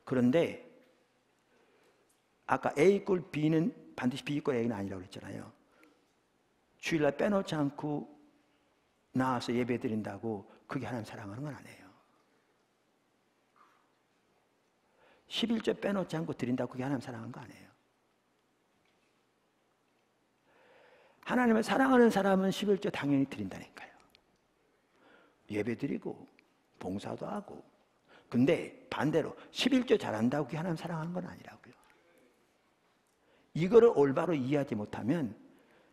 그런데 아까 A 꼴 B는 반드시 B 꼴 A는 아니라고 그랬잖아요. 주일날 빼놓지 않고 나와서 예배 드린다고 그게 하나님 사랑하는 건 아니에요. 11조 빼놓지 않고 드린다고 그게 하나님 사랑하는 거 아니에요. 하나님을 사랑하는 사람은 11조 당연히 드린다니까요. 예배 드리고 봉사도 하고. 근데 반대로 11조 잘한다고 그게 하나님 사랑하는 건 아니라고요. 이거를 올바로 이해하지 못하면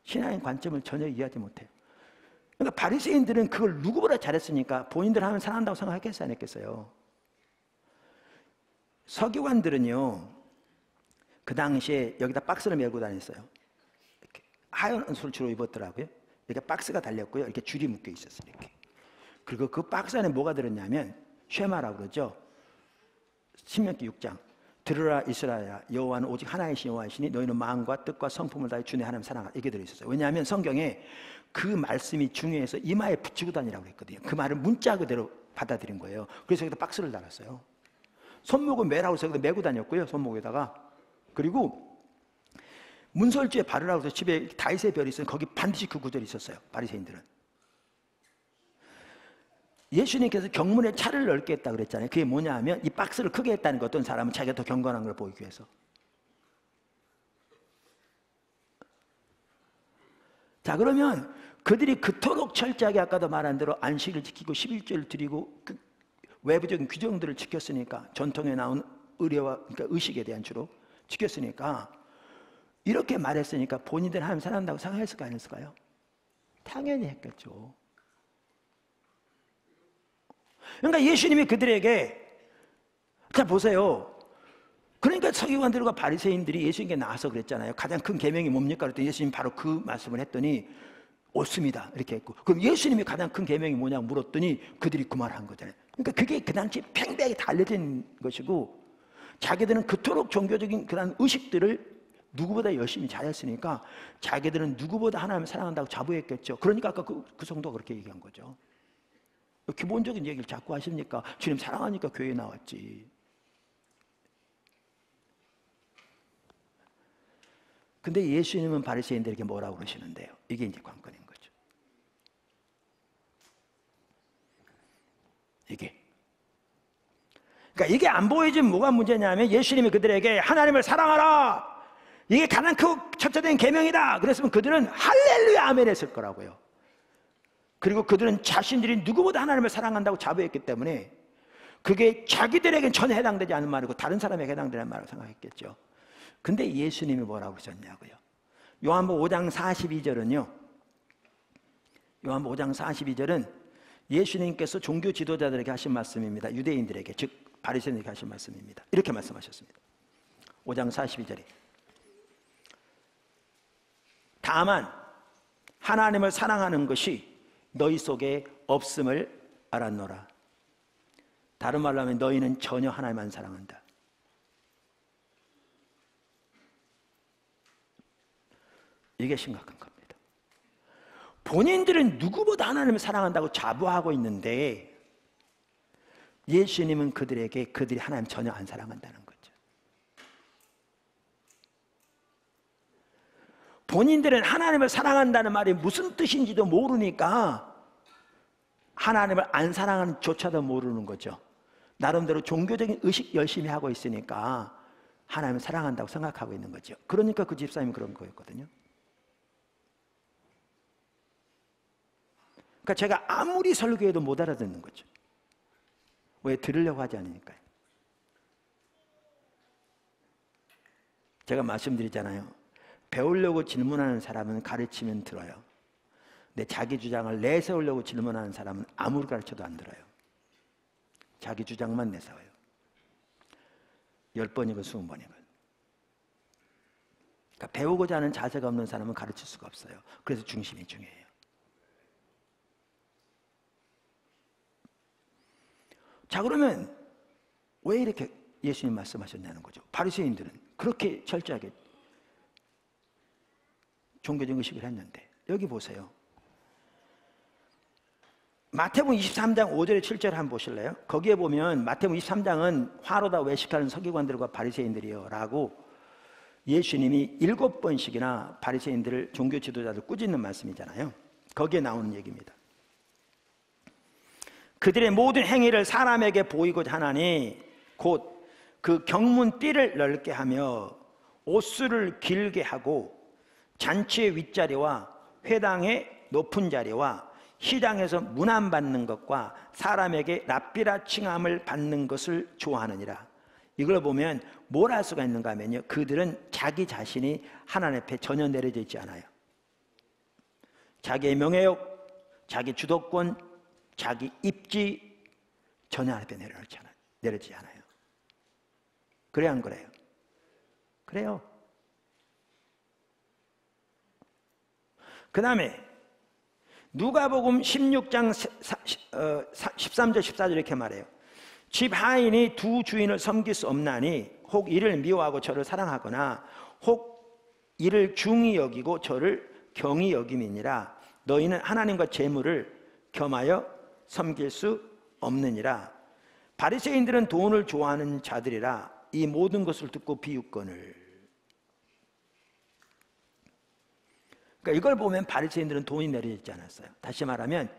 신앙의 관점을 전혀 이해하지 못해요. 그러니까 바리새인들은 그걸 누구보다 잘했으니까 본인들 하나님 사랑한다고 생각했겠어요, 안 했겠어요? 서기관들은요, 그 당시에 여기다 박스를 메고 다녔어요. 이렇게 하얀 옷을 주로 입었더라고요. 이렇게 박스가 달렸고요, 이렇게 줄이 묶여 있었어요. 이렇게. 그리고 그 박스 안에 뭐가 들었냐면 쉐마라고 그러죠. 신명기 6장. 들으라 이스라엘아, 여호와는 오직 하나이신 여호와이시니 너희는 마음과 뜻과 성품을 다해 주내 하나님 사랑하라. 이게 들어있었어요. 왜냐하면 성경에 그 말씀이 중요해서 이마에 붙이고 다니라고 그랬거든요. 그 말을 문자 그대로 받아들인 거예요. 그래서 여기다 박스를 달았어요. 손목은 매라고 해서 여기다 메고 다녔고요, 손목에다가. 그리고 문설주에 바르라고 해서 집에 다윗의 별이 있으면 거기 반드시 그 구절이 있었어요, 바리새인들은. 예수님께서 경문에 차를 넓게 했다고 그랬잖아요. 그게 뭐냐 하면 이 박스를 크게 했다는 거, 어떤 사람은 자기가 더 경건한 걸 보이기 위해서. 자, 그러면 그들이 그토록 철저하게 아까도 말한 대로 안식을 지키고 11조를 드리고 그 외부적인 규정들을 지켰으니까, 전통에 나온 의례와 그러니까 의식에 대한 주로 지켰으니까, 이렇게 말했으니까 본인들 하나님 사랑한다고 생각했을까 안 했을까요? 당연히 했겠죠. 그러니까 예수님이 그들에게, 자 보세요. 그러니까 서기관들과 바리새인들이 예수님께 나와서 그랬잖아요. 가장 큰 계명이 뭡니까? 그랬더니 예수님이 바로 그 말씀을 했더니 옳습니다 이렇게 했고, 그럼 예수님이 가장 큰 계명이 뭐냐고 물었더니 그들이 그 말을 한 거잖아요. 그러니까 그게 그 당시 팽배하게 다 알려진 것이고, 자기들은 그토록 종교적인 그런 의식들을 누구보다 열심히 잘했으니까 자기들은 누구보다 하나님을 사랑한다고 자부했겠죠. 그러니까 아까 그 성도가 그렇게 얘기한 거죠. 기본적인 얘기를 자꾸 하십니까? 주님 사랑하니까 교회에 나왔지. 근데 예수님은 바리새인들에게 뭐라고 그러시는데요? 이게 이제 관건인 거죠. 그러니까 이게 안 보여지면 뭐가 문제냐면, 예수님이 그들에게 하나님을 사랑하라, 이게 가장 크고 첫째된 계명이다 그랬으면 그들은 할렐루야 아멘 했을 거라고요. 그리고 그들은 자신들이 누구보다 하나님을 사랑한다고 자부했기 때문에 그게 자기들에겐 전혀 해당되지 않은 말이고 다른 사람에게 해당되는 말이라고 생각했겠죠. 근데 예수님이 뭐라고 그러셨냐고요. 요한복음 5장 42절은요, 요한복음 5장 42절은 예수님께서 종교 지도자들에게 하신 말씀입니다. 유대인들에게, 즉 바리새인들에게 하신 말씀입니다. 이렇게 말씀하셨습니다. 5장 42절에 다만 하나님을 사랑하는 것이 너희 속에 없음을 알았노라. 다른 말로 하면 너희는 전혀 하나님만 안 사랑한다. 이게 심각한 겁니다. 본인들은 누구보다 하나님을 사랑한다고 자부하고 있는데 예수님은 그들에게 그들이 하나님 전혀 안 사랑한다는 거죠. 본인들은 하나님을 사랑한다는 말이 무슨 뜻인지도 모르니까 하나님을 안 사랑하는 조차도 모르는 거죠. 나름대로 종교적인 의식 열심히 하고 있으니까 하나님을 사랑한다고 생각하고 있는 거죠. 그러니까 그 집사님이 그런 거였거든요. 그러니까 제가 아무리 설교해도 못 알아듣는 거죠. 왜? 들으려고 하지 않으니까요. 제가 말씀드리잖아요. 배우려고 질문하는 사람은 가르치면 들어요. 근데 자기 주장을 내세우려고 질문하는 사람은 아무리 가르쳐도 안 들어요. 자기 주장만 내세워요. 10번이건 20번이건. 그러니까 배우고자 하는 자세가 없는 사람은 가르칠 수가 없어요. 그래서 중심이 중요해요. 자, 그러면 왜 이렇게 예수님 말씀하셨냐는 거죠. 바리새인들은 그렇게 철저하게 종교적 의식을 했는데, 여기 보세요. 마태복음 23장 5절에 7절 한번 보실래요? 거기에 보면 마태복음 23장은 화로다 외식하는 서기관들과 바리새인들이요 라고 예수님이 7번씩이나 바리새인들을, 종교 지도자들 꾸짖는 말씀이잖아요. 거기에 나오는 얘기입니다. 그들의 모든 행위를 사람에게 보이고자 하나니 곧 그 경문 띠를 넓게 하며 옷수를 길게 하고 잔치의 윗자리와 회당의 높은 자리와 시장에서 문안 받는 것과 사람에게 랍비라 칭함을 받는 것을 좋아하느니라. 이걸 보면 뭘 할 수가 있는가 하면요, 그들은 자기 자신이 하나님 앞에 전혀 내려져 있지 않아요. 자기의 명예욕, 자기 주도권, 자기 입지 전혀 하나님 앞에 내려지지 않아요. 그래요, 안 그래요? 그래요. 그 다음에 누가복음 16장 13절 14절 이렇게 말해요. 집 하인이 두 주인을 섬길 수 없나니 혹 이를 미워하고 저를 사랑하거나 혹 이를 중히 여기고 저를 경히 여김이니라. 너희는 하나님과 재물을 겸하여 섬길 수 없느니라. 바리새인들은 돈을 좋아하는 자들이라 이 모든 것을 듣고 비웃거늘. 그러니까 이걸 보면 바리새인들은 돈이 내려져 있지 않았어요. 다시 말하면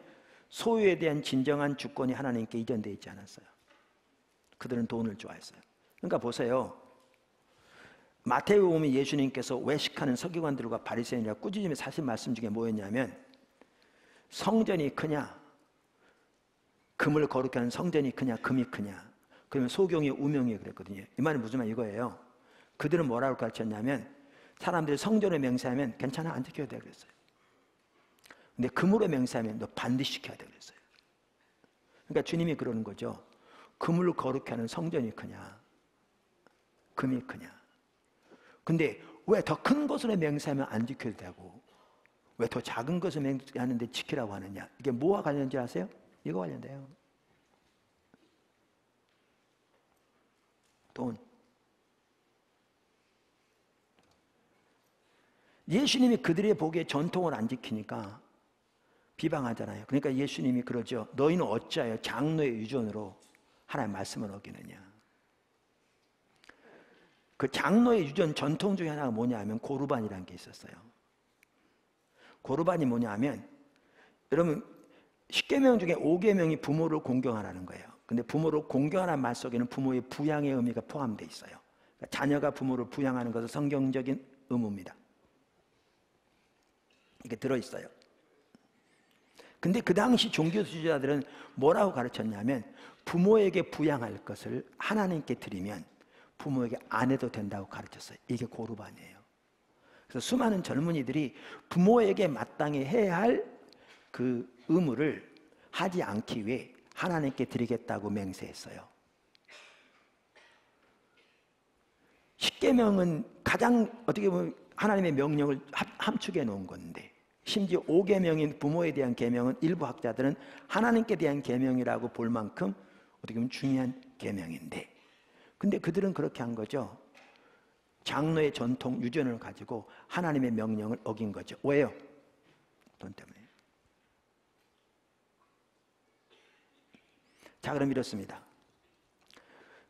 소유에 대한 진정한 주권이 하나님께 이전되어 있지 않았어요. 그들은 돈을 좋아했어요. 그러니까 보세요. 마태복음에 보면 예수님께서 외식하는 서기관들과 바리새인이라 꾸짖으며 사실 말씀 중에 뭐였냐면, 성전이 크냐, 금을 거룩히 하는 성전이 크냐, 금이 크냐, 그러면 소경이 우명이 그랬거든요. 이 말은 무슨 말 이거예요. 그들은 뭐라고 가르쳤냐면, 사람들이 성전을 맹세하면 괜찮아, 안 지켜야 돼 그랬어요. 근데 금으로 맹세하면 너 반드시 지켜야 돼 그랬어요. 그러니까 주님이 그러는 거죠. 금을 거룩히 하는 성전이 크냐, 금이 크냐. 근데 왜 더 큰 것으로 맹세하면 안 지켜도 되고 왜 더 작은 것을 맹세하는데 지키라고 하느냐. 이게 뭐와 관련인지 아세요? 이거 관련돼요. 돈. 예수님이 그들의 보기에 전통을 안 지키니까 비방하잖아요. 그러니까 예수님이 그러죠. 너희는 어찌하여 장로의 유전으로 하나님의 말씀을 어기느냐. 그 장로의 유전 전통 중에 하나가 뭐냐 하면 고르반이라는 게 있었어요. 고르반이 뭐냐 하면, 여러분 10계명 중에 5계명이 부모를 공경하라는 거예요. 근데 부모를 공경하라는 말 속에는 부모의 부양의 의미가 포함되어 있어요. 그러니까 자녀가 부모를 부양하는 것은 성경적인 의무입니다. 이게 들어있어요. 근데 그 당시 종교 지도자들은 뭐라고 가르쳤냐면, 부모에게 부양할 것을 하나님께 드리면 부모에게 안 해도 된다고 가르쳤어요. 이게 고르반이에요. 그래서 수많은 젊은이들이 부모에게 마땅히 해야 할 그 의무를 하지 않기 위해 하나님께 드리겠다고 맹세했어요. 10계명은 가장 어떻게 보면 하나님의 명령을 함축해 놓은 건데, 심지어 5계명인 부모에 대한 계명은 일부 학자들은 하나님께 대한 계명이라고 볼 만큼 어떻게 보면 중요한 계명인데, 근데 그들은 그렇게 한 거죠. 장로의 전통 유전을 가지고 하나님의 명령을 어긴 거죠. 왜요? 돈 때문에. 자, 그럼 이렇습니다.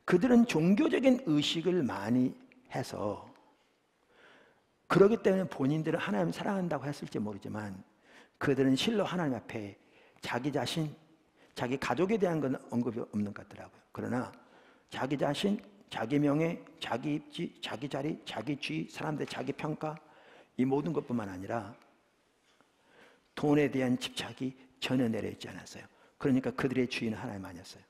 그들은 종교적인 의식을 많이 해서, 그러기 때문에 본인들은 하나님을 사랑한다고 했을지 모르지만, 그들은 실로 하나님 앞에 자기 자신, 자기 가족에 대한 건 언급이 없는 것 같더라고요. 그러나 자기 자신, 자기 명예, 자기 입지, 자기 자리, 자기 주의, 사람들의 자기 평가, 이 모든 것뿐만 아니라 돈에 대한 집착이 전혀 내려있지 않았어요. 그러니까 그들의 주인은 하나님 아니었어요.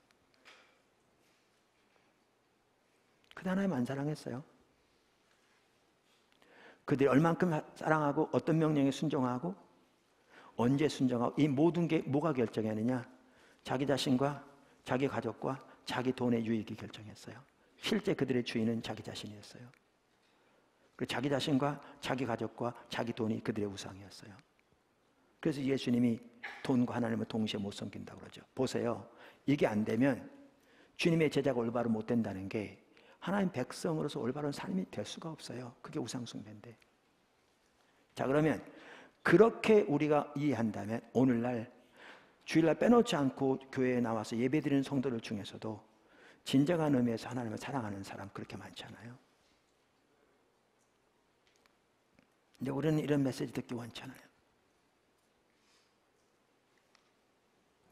그때 하나님 안 사랑했어요. 그들이 얼만큼 사랑하고 어떤 명령에 순종하고 언제 순종하고 이 모든 게 뭐가 결정했느냐? 자기 자신과 자기 가족과 자기 돈의 유익이 결정했어요. 실제 그들의 주인은 자기 자신이었어요. 자기 자신과 자기 가족과 자기 돈이 그들의 우상이었어요. 그래서 예수님이 돈과 하나님을 동시에 못 섬긴다고 그러죠. 보세요. 이게 안 되면 주님의 제자가 올바로 못 된다는 게 하나님 백성으로서 올바른 삶이 될 수가 없어요. 그게 우상숭배인데. 자, 그러면 그렇게 우리가 이해한다면 오늘날 주일날 빼놓지 않고 교회에 나와서 예배드리는 성도들 중에서도 진정한 의미에서 하나님을 사랑하는 사람 그렇게 많지 않아요. 근데 우리는 이런 메시지 듣기 원치 않아요.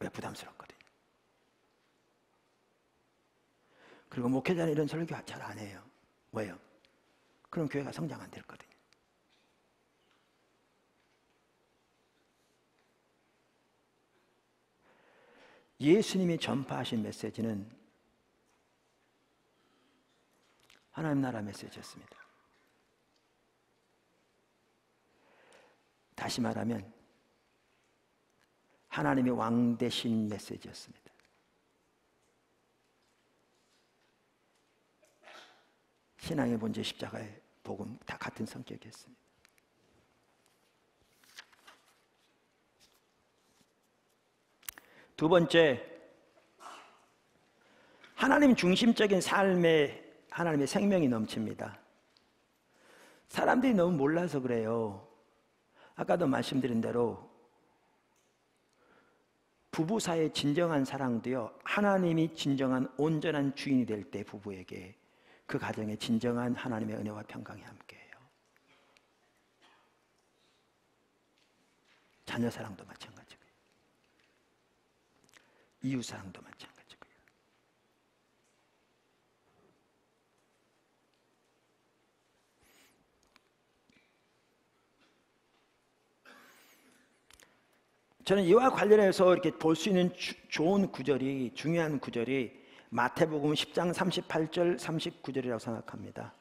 왜? 부담스럽거든요. 그리고 목회자는 이런 설교 잘 안 해요. 왜요? 그럼 교회가 성장 안 됐거든요. 예수님이 전파하신 메시지는 하나님 나라 메시지였습니다. 다시 말하면 하나님의 왕 되신 메시지였습니다. 신앙의 본질 십자가의 복음 다 같은 성격이었습니다. 두 번째, 하나님 중심적인 삶에 하나님의 생명이 넘칩니다. 사람들이 너무 몰라서 그래요. 아까도 말씀드린 대로 부부 사이의 진정한 사랑도요, 하나님이 진정한 온전한 주인이 될 때 부부에게 그 가정에 진정한 하나님의 은혜와 평강이 함께해요. 자녀 사랑도 마찬가지고요. 이웃 사랑도 마찬가지고요. 저는 이와 관련해서 이렇게 볼 수 있는 좋은 구절이, 중요한 구절이 마태복음 10장 38절 39절이라고 생각합니다.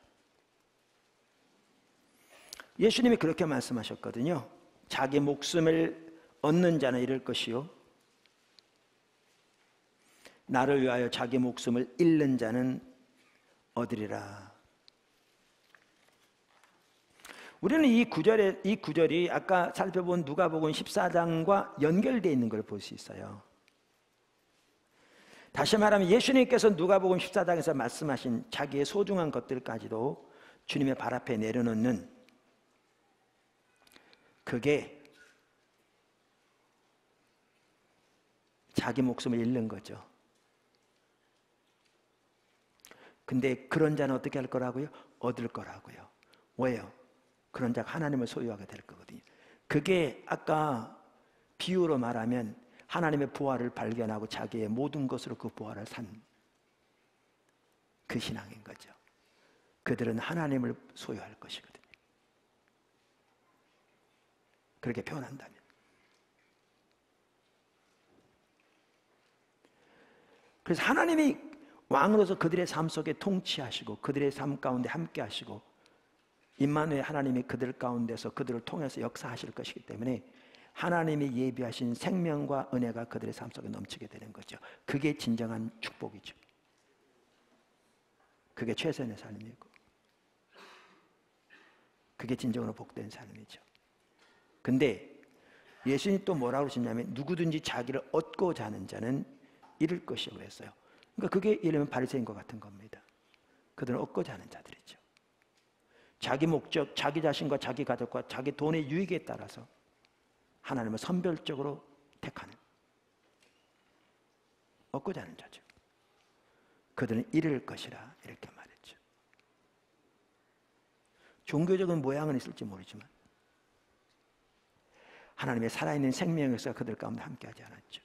예수님이 그렇게 말씀하셨거든요. 자기 목숨을 얻는 자는 잃을 것이요, 나를 위하여 자기 목숨을 잃는 자는 얻으리라. 우리는 이 구절이 아까 살펴본 누가복음 14장과 연결되어 있는 걸 볼 수 있어요. 다시 말하면 예수님께서 누가복음 14장에서 말씀하신 자기의 소중한 것들까지도 주님의 발 앞에 내려놓는, 그게 자기 목숨을 잃는 거죠. 근데 그런 자는 어떻게 할 거라고요? 얻을 거라고요. 왜요? 그런 자가 하나님을 소유하게 될 거거든요. 그게 아까 비유로 말하면 하나님의 부활을 발견하고 자기의 모든 것으로 그 부활을 산 그 신앙인 거죠. 그들은 하나님을 소유할 것이거든요. 그렇게 표현한다면. 그래서 하나님이 왕으로서 그들의 삶 속에 통치하시고 그들의 삶 가운데 함께 하시고 임마누엘 하나님이 그들 가운데서 그들을 통해서 역사하실 것이기 때문에 하나님이 예비하신 생명과 은혜가 그들의 삶 속에 넘치게 되는 거죠. 그게 진정한 축복이죠. 그게 최선의 삶이고 그게 진정으로 복된 삶이죠. 근데 예수님이 또 뭐라고 그러시냐면 누구든지 자기를 얻고자 하는 자는 잃을 것이라고 했어요. 그러니까 그게 예를 들면 바리새인과 같은 겁니다. 그들은 얻고자 하는 자들이죠. 자기 목적, 자기 자신과 자기 가족과 자기 돈의 유익에 따라서 하나님을 선별적으로 택하는, 얻고자 하는 자죠. 그들은 잃을 것이라 이렇게 말했죠. 종교적인 모양은 있을지 모르지만 하나님의 살아있는 생명의 역사가 그들 가운데 함께하지 않았죠.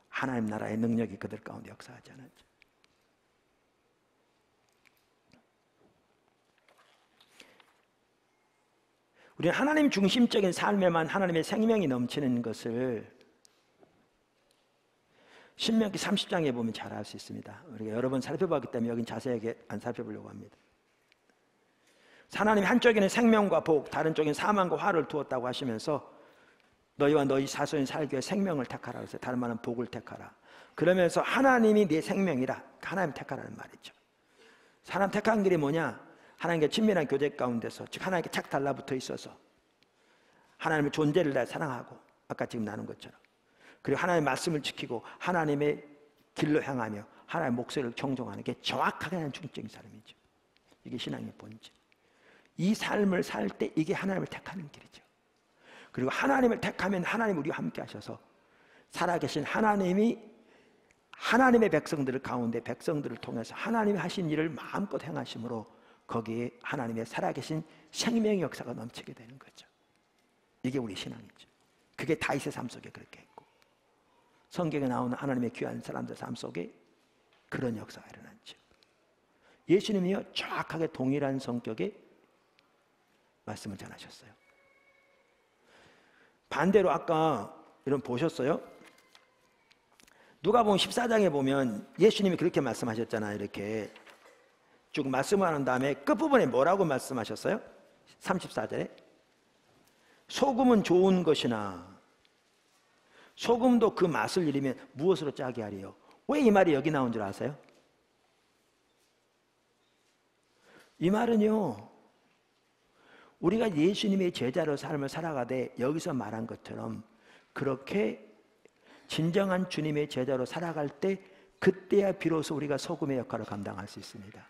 하나님 나라의 능력이 그들 가운데 역사하지 않았죠. 우리는 하나님 중심적인 삶에만 하나님의 생명이 넘치는 것을 신명기 30장에 보면 잘 알 수 있습니다. 우리가 여러 번 살펴봤기 때문에 여긴 자세하게 안 살펴보려고 합니다. 하나님이 한쪽에는 생명과 복, 다른 쪽에는 사망과 화를 두었다고 하시면서 너희와 너희 자손이 살기 위해 생명을 택하라 그랬어요. 다른 말은 복을 택하라. 그러면서 하나님이 내 생명이라, 하나님 택하라는 말이죠. 사람 택한 길이 뭐냐? 하나님과 친밀한 교제 가운데서, 즉 하나님께 착 달라붙어 있어서 하나님의 존재를 다 사랑하고, 아까 지금 나눈 것처럼, 그리고 하나님의 말씀을 지키고 하나님의 길로 향하며 하나님의 목소리를 경종하는 게 정확하게 하는 중적인 삶이죠. 이게 신앙의 본질. 이 삶을 살 때 이게 하나님을 택하는 길이죠. 그리고 하나님을 택하면 하나님 우리와 함께 하셔서 살아계신 하나님이 하나님의 백성들을 가운데 백성들을 통해서 하나님이 하신 일을 마음껏 행하심으로 거기에 하나님의 살아계신 생명의 역사가 넘치게 되는 거죠. 이게 우리 신앙이죠. 그게 다윗의 삶 속에 그렇게 했고, 성경에 나오는 하나님의 귀한 사람들 삶 속에 그런 역사가 일어났죠. 예수님이요 정확하게 동일한 성격의 말씀을 전하셨어요. 반대로 아까 이런 보셨어요? 누가복음 14장에 보면 예수님이 그렇게 말씀하셨잖아요. 이렇게 쭉 말씀을 하는 다음에 끝부분에 뭐라고 말씀하셨어요? 34절에 소금은 좋은 것이나 소금도 그 맛을 잃으면 무엇으로 짜게 하리요? 왜 이 말이 여기 나온 줄 아세요? 이 말은요, 우리가 예수님의 제자로 삶을 살아가되 여기서 말한 것처럼 그렇게 진정한 주님의 제자로 살아갈 때 그때야 비로소 우리가 소금의 역할을 감당할 수 있습니다.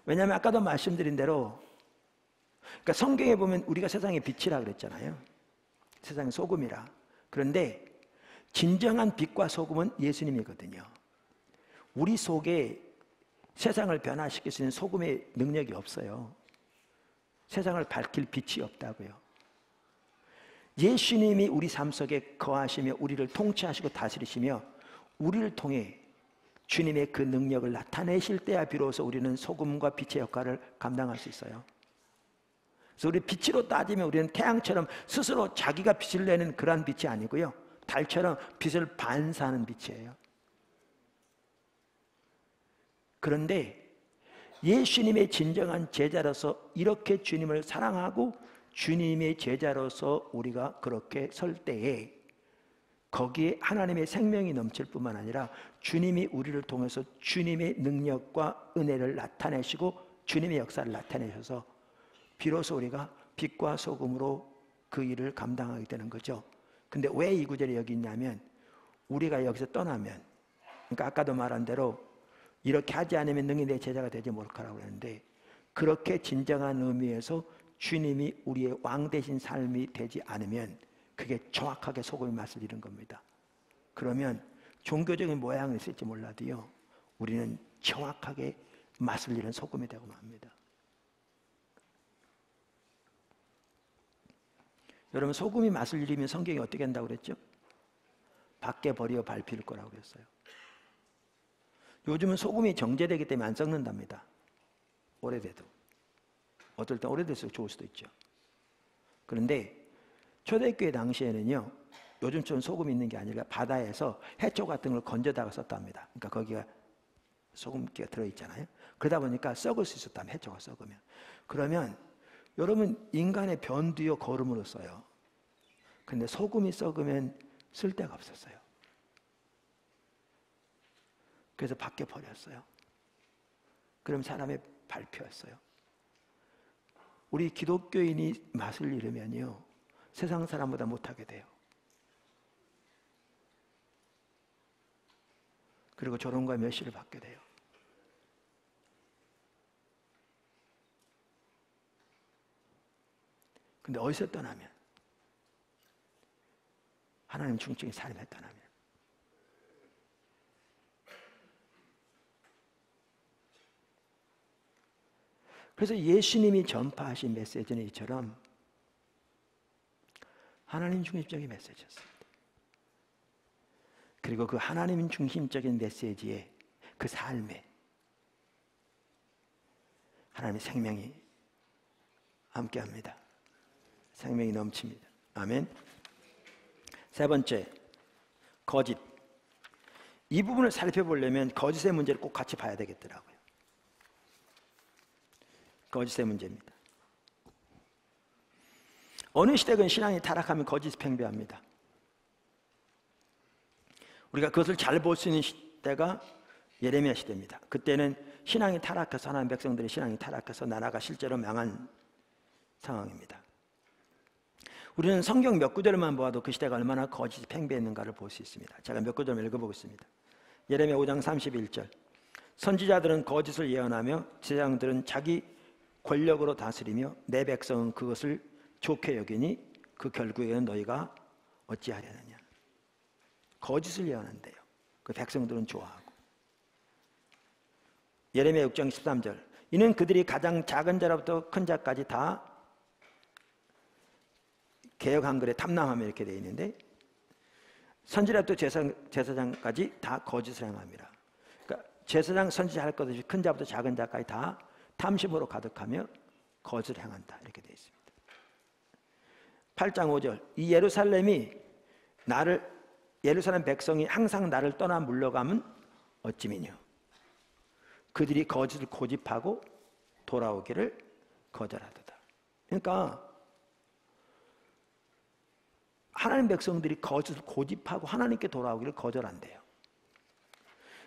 왜냐하면 아까도 말씀드린 대로, 그러니까 성경에 보면 우리가 세상의 빛이라 그랬잖아요. 세상의 소금이라. 그런데 진정한 빛과 소금은 예수님이거든요. 우리 속에 세상을 변화시킬 수 있는 소금의 능력이 없어요. 세상을 밝힐 빛이 없다고요. 예수님이 우리 삶 속에 거하시며 우리를 통치하시고 다스리시며 우리를 통해 주님의 그 능력을 나타내실 때야 비로소 우리는 소금과 빛의 역할을 감당할 수 있어요. 그래서 우리 빛으로 따지면 우리는 태양처럼 스스로 자기가 빛을 내는 그러한 빛이 아니고요, 달처럼 빛을 반사하는 빛이에요. 그런데 예수님의 진정한 제자로서 이렇게 주님을 사랑하고 주님의 제자로서 우리가 그렇게 설 때에 거기에 하나님의 생명이 넘칠 뿐만 아니라 주님이 우리를 통해서 주님의 능력과 은혜를 나타내시고 주님의 역사를 나타내셔서 비로소 우리가 빛과 소금으로 그 일을 감당하게 되는 거죠. 근데 왜 이 구절이 여기 있냐면, 우리가 여기서 떠나면, 그러니까 아까도 말한 대로 이렇게 하지 않으면 능히 내 제자가 되지 못하라고 했는데, 그렇게 진정한 의미에서 주님이 우리의 왕 되신 삶이 되지 않으면 그게 정확하게 소금의 맛을 잃은 겁니다. 그러면 종교적인 모양을 쓸지 몰라도요, 우리는 정확하게 맛을 잃은 소금이 되고 맙니다. 여러분, 소금이 맛을 잃으면 성경이 어떻게 한다고 그랬죠? 밖에 버려 밟힐 거라고 그랬어요. 요즘은 소금이 정제되기 때문에 안 썩는답니다. 오래돼도. 어떨 땐 오래될수록 좋을 수도 있죠. 그런데 초대교회 당시에는요, 요즘처럼 소금이 있는 게 아니라 바다에서 해초 같은 걸 건져다가 썼답니다. 그러니까 거기가 소금기가 들어있잖아요. 그러다 보니까 썩을 수 있었다면, 해초가 썩으면. 그러면 여러분, 인간의 변두요 거름으로 써요. 근데 소금이 썩으면 쓸 데가 없었어요. 그래서 밖에 버렸어요. 그럼 사람의 발표였어요. 우리 기독교인이 맛을 잃으면요, 세상 사람보다 못하게 돼요. 그리고 조롱과 멸시를 받게 돼요. 근데 어디서 떠나면? 하나님 중증의 삶에 떠나면. 그래서 예수님이 전파하신 메시지는 이처럼 하나님 중심적인 메시지였습니다. 그리고 그 하나님 중심적인 메시지에, 그 삶에 하나님의 생명이 함께합니다. 생명이 넘칩니다. 아멘. 세 번째, 거짓. 이 부분을 살펴보려면 거짓의 문제를 꼭 같이 봐야 되겠더라고요. 거짓의 문제입니다. 어느 시대건 신앙이 타락하면 거짓이 팽배합니다. 우리가 그것을 잘 볼 수 있는 시대가 예레미야 시대입니다. 그때는 신앙이 타락해서 하나님 백성들의 신앙이 타락해서 나라가 실제로 망한 상황입니다. 우리는 성경 몇 구절만 보아도 그 시대가 얼마나 거짓이 팽배했는가를 볼 수 있습니다. 제가 몇 구절 읽어보겠습니다. 예레미야 5장 31절. 선지자들은 거짓을 예언하며 제사장들은 자기 권력으로 다스리며 내 백성은 그것을 좋게 여기니 그 결국에는 너희가 어찌하려느냐. 거짓을 예언한대요. 그 백성들은 좋아하고. 예레미야 6장 13절. 이는 그들이 가장 작은 자로부터 큰 자까지 다 개역 한글에 탐람하며 이렇게 되어 있는데 선지자부터 제사장까지 다 거짓을 행함이라. 그러니까 제사장 선지자 할 것 없이 큰 자부터 작은 자까지 다 탐심으로 가득하며 거짓을 행한다 이렇게 되어 있습니다. 8장 5절. 이 예루살렘 백성이 항상 나를 떠나 물러가면 어찌미뇨. 그들이 거짓을 고집하고 돌아오기를 거절하도다. 그러니까 하나님 백성들이 거짓을 고집하고 하나님께 돌아오기를 거절한대요.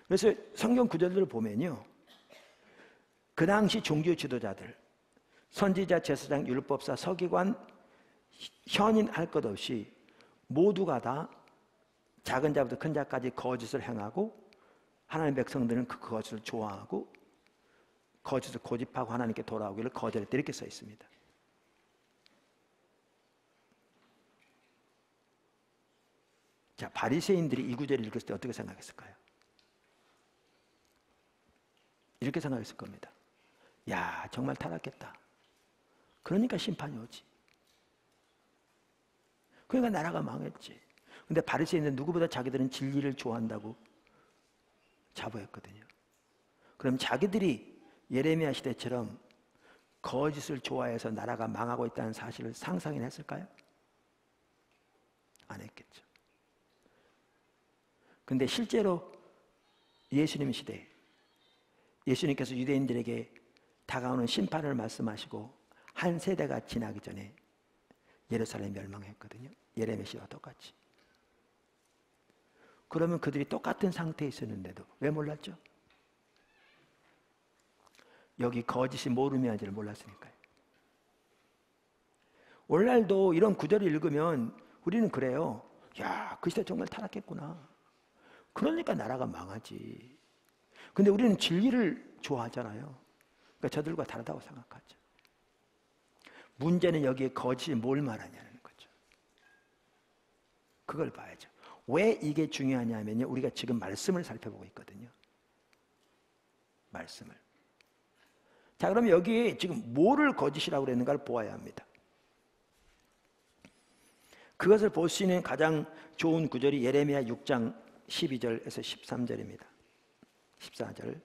그래서 성경 구절들을 보면요, 그 당시 종교 지도자들, 선지자, 제사장, 율법사, 서기관, 현인 할 것 없이 모두가 다 작은 자부터 큰 자까지 거짓을 행하고 하나님 백성들은 그 거짓을 좋아하고 거짓을 고집하고 하나님께 돌아오기를 거절했다 이렇게 써 있습니다. 자, 바리새인들이 이 구절을 읽었을 때 어떻게 생각했을까요? 이렇게 생각했을 겁니다. 야, 정말 타락했다. 그러니까 심판이 오지. 그러니까 나라가 망했지. 근데 바리새인들은 누구보다 자기들은 진리를 좋아한다고 자부했거든요. 그럼 자기들이 예레미야 시대처럼 거짓을 좋아해서 나라가 망하고 있다는 사실을 상상이나 했을까요? 안 했겠죠. 근데 실제로 예수님 시대에 예수님께서 유대인들에게 다가오는 심판을 말씀하시고 한 세대가 지나기 전에 예루살렘이 멸망했거든요. 예레미야 시대와 똑같이. 그러면 그들이 똑같은 상태에 있었는데도 왜 몰랐죠? 여기 거짓이 모르면지를 몰랐으니까요. 오늘날도 이런 구절을 읽으면 우리는 그래요. 야, 그 시대 정말 타락했구나. 그러니까 나라가 망하지. 근데 우리는 진리를 좋아하잖아요. 그러니까 저들과 다르다고 생각하죠. 문제는 여기에 거짓이 뭘 말하냐는 거죠. 그걸 봐야죠. 왜 이게 중요하냐면요, 우리가 지금 말씀을 살펴보고 있거든요. 말씀을. 자, 그러면 여기 지금 뭐를 거짓이라고 그랬는가를 보아야 합니다. 그것을 볼 수 있는 가장 좋은 구절이 예레미야 6장 12절에서 13절입니다. 14절.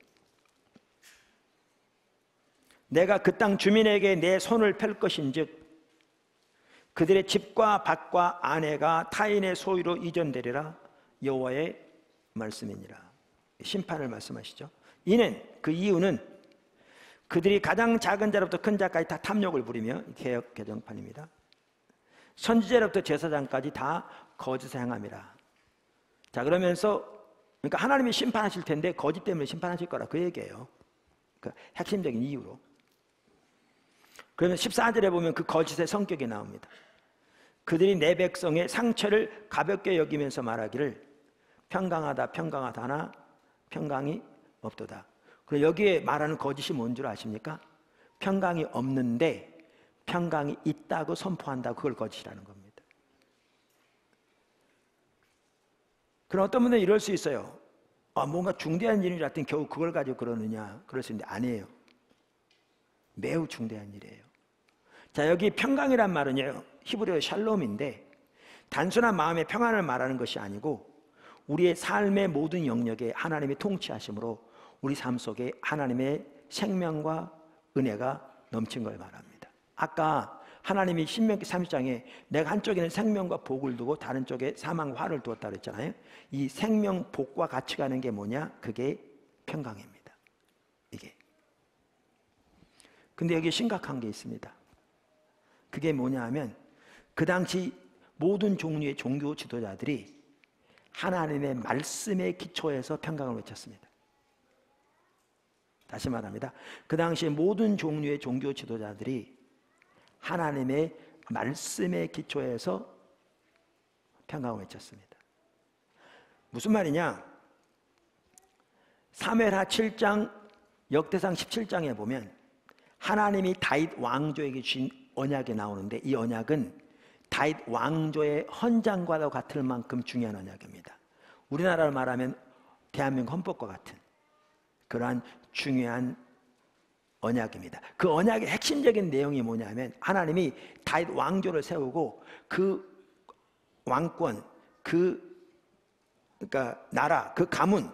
내가 그 땅 주민에게 내 손을 펼 것인즉 그들의 집과 밭과 아내가 타인의 소유로 이전되리라. 여호와의 말씀이니라. 심판을 말씀하시죠. 그 이유는 그들이 가장 작은 자로부터 큰 자까지 다 탐욕을 부리며, 개역 개정판입니다. 선지자로부터 제사장까지 다 거짓을 행함이라. 자, 그러면서 그러니까 하나님이 심판하실 텐데 거짓 때문에 심판하실 거라 그 얘기예요. 그 핵심적인 이유로. 그러면 14절에 보면 그 거짓의 성격이 나옵니다. 그들이 내 백성의 상처를 가볍게 여기면서 말하기를 평강하다 평강하다나 평강이 없도다. 그리고 여기에 말하는 거짓이 뭔 줄 아십니까? 평강이 없는데 평강이 있다고 선포한다고 그걸 거짓이라는 겁니다. 그럼 어떤 분들은 이럴 수 있어요. 뭔가 중대한 일이 같은 겨우 그걸 가지고 그러느냐, 그럴 수 있는데 아니에요. 매우 중대한 일이에요. 자, 여기 평강이란 말은요, 히브리어 샬롬인데 단순한 마음의 평안을 말하는 것이 아니고 우리의 삶의 모든 영역에 하나님의 통치하심으로 우리 삶 속에 하나님의 생명과 은혜가 넘친 걸 말합니다. 아까 하나님이 신명기 30장에 내가 한쪽에는 생명과 복을 두고 다른 쪽에 사망과 화를 두었다 그랬잖아요. 이 생명, 복과 같이 가는 게 뭐냐? 그게 평강입니다. 이게. 근데 여기 심각한 게 있습니다. 그게 뭐냐 하면 그 당시 모든 종류의 종교 지도자들이 하나님의 말씀에 기초해서 평강을 외쳤습니다. 다시 말합니다. 그 당시 모든 종류의 종교 지도자들이 하나님의 말씀에 기초해서 평강을 외쳤습니다. 무슨 말이냐? 사무엘하 7장, 역대상 17장에 보면 하나님이 다윗 왕조에게 주신 언약이 나오는데 이 언약은 다윗 왕조의 헌장과도 같을 만큼 중요한 언약입니다. 우리나라를 말하면 대한민국 헌법과 같은 그러한 중요한 언약입니다. 그 언약의 핵심적인 내용이 뭐냐면 하나님이 다윗 왕조를 세우고 그 왕권, 그러니까 나라, 그 가문,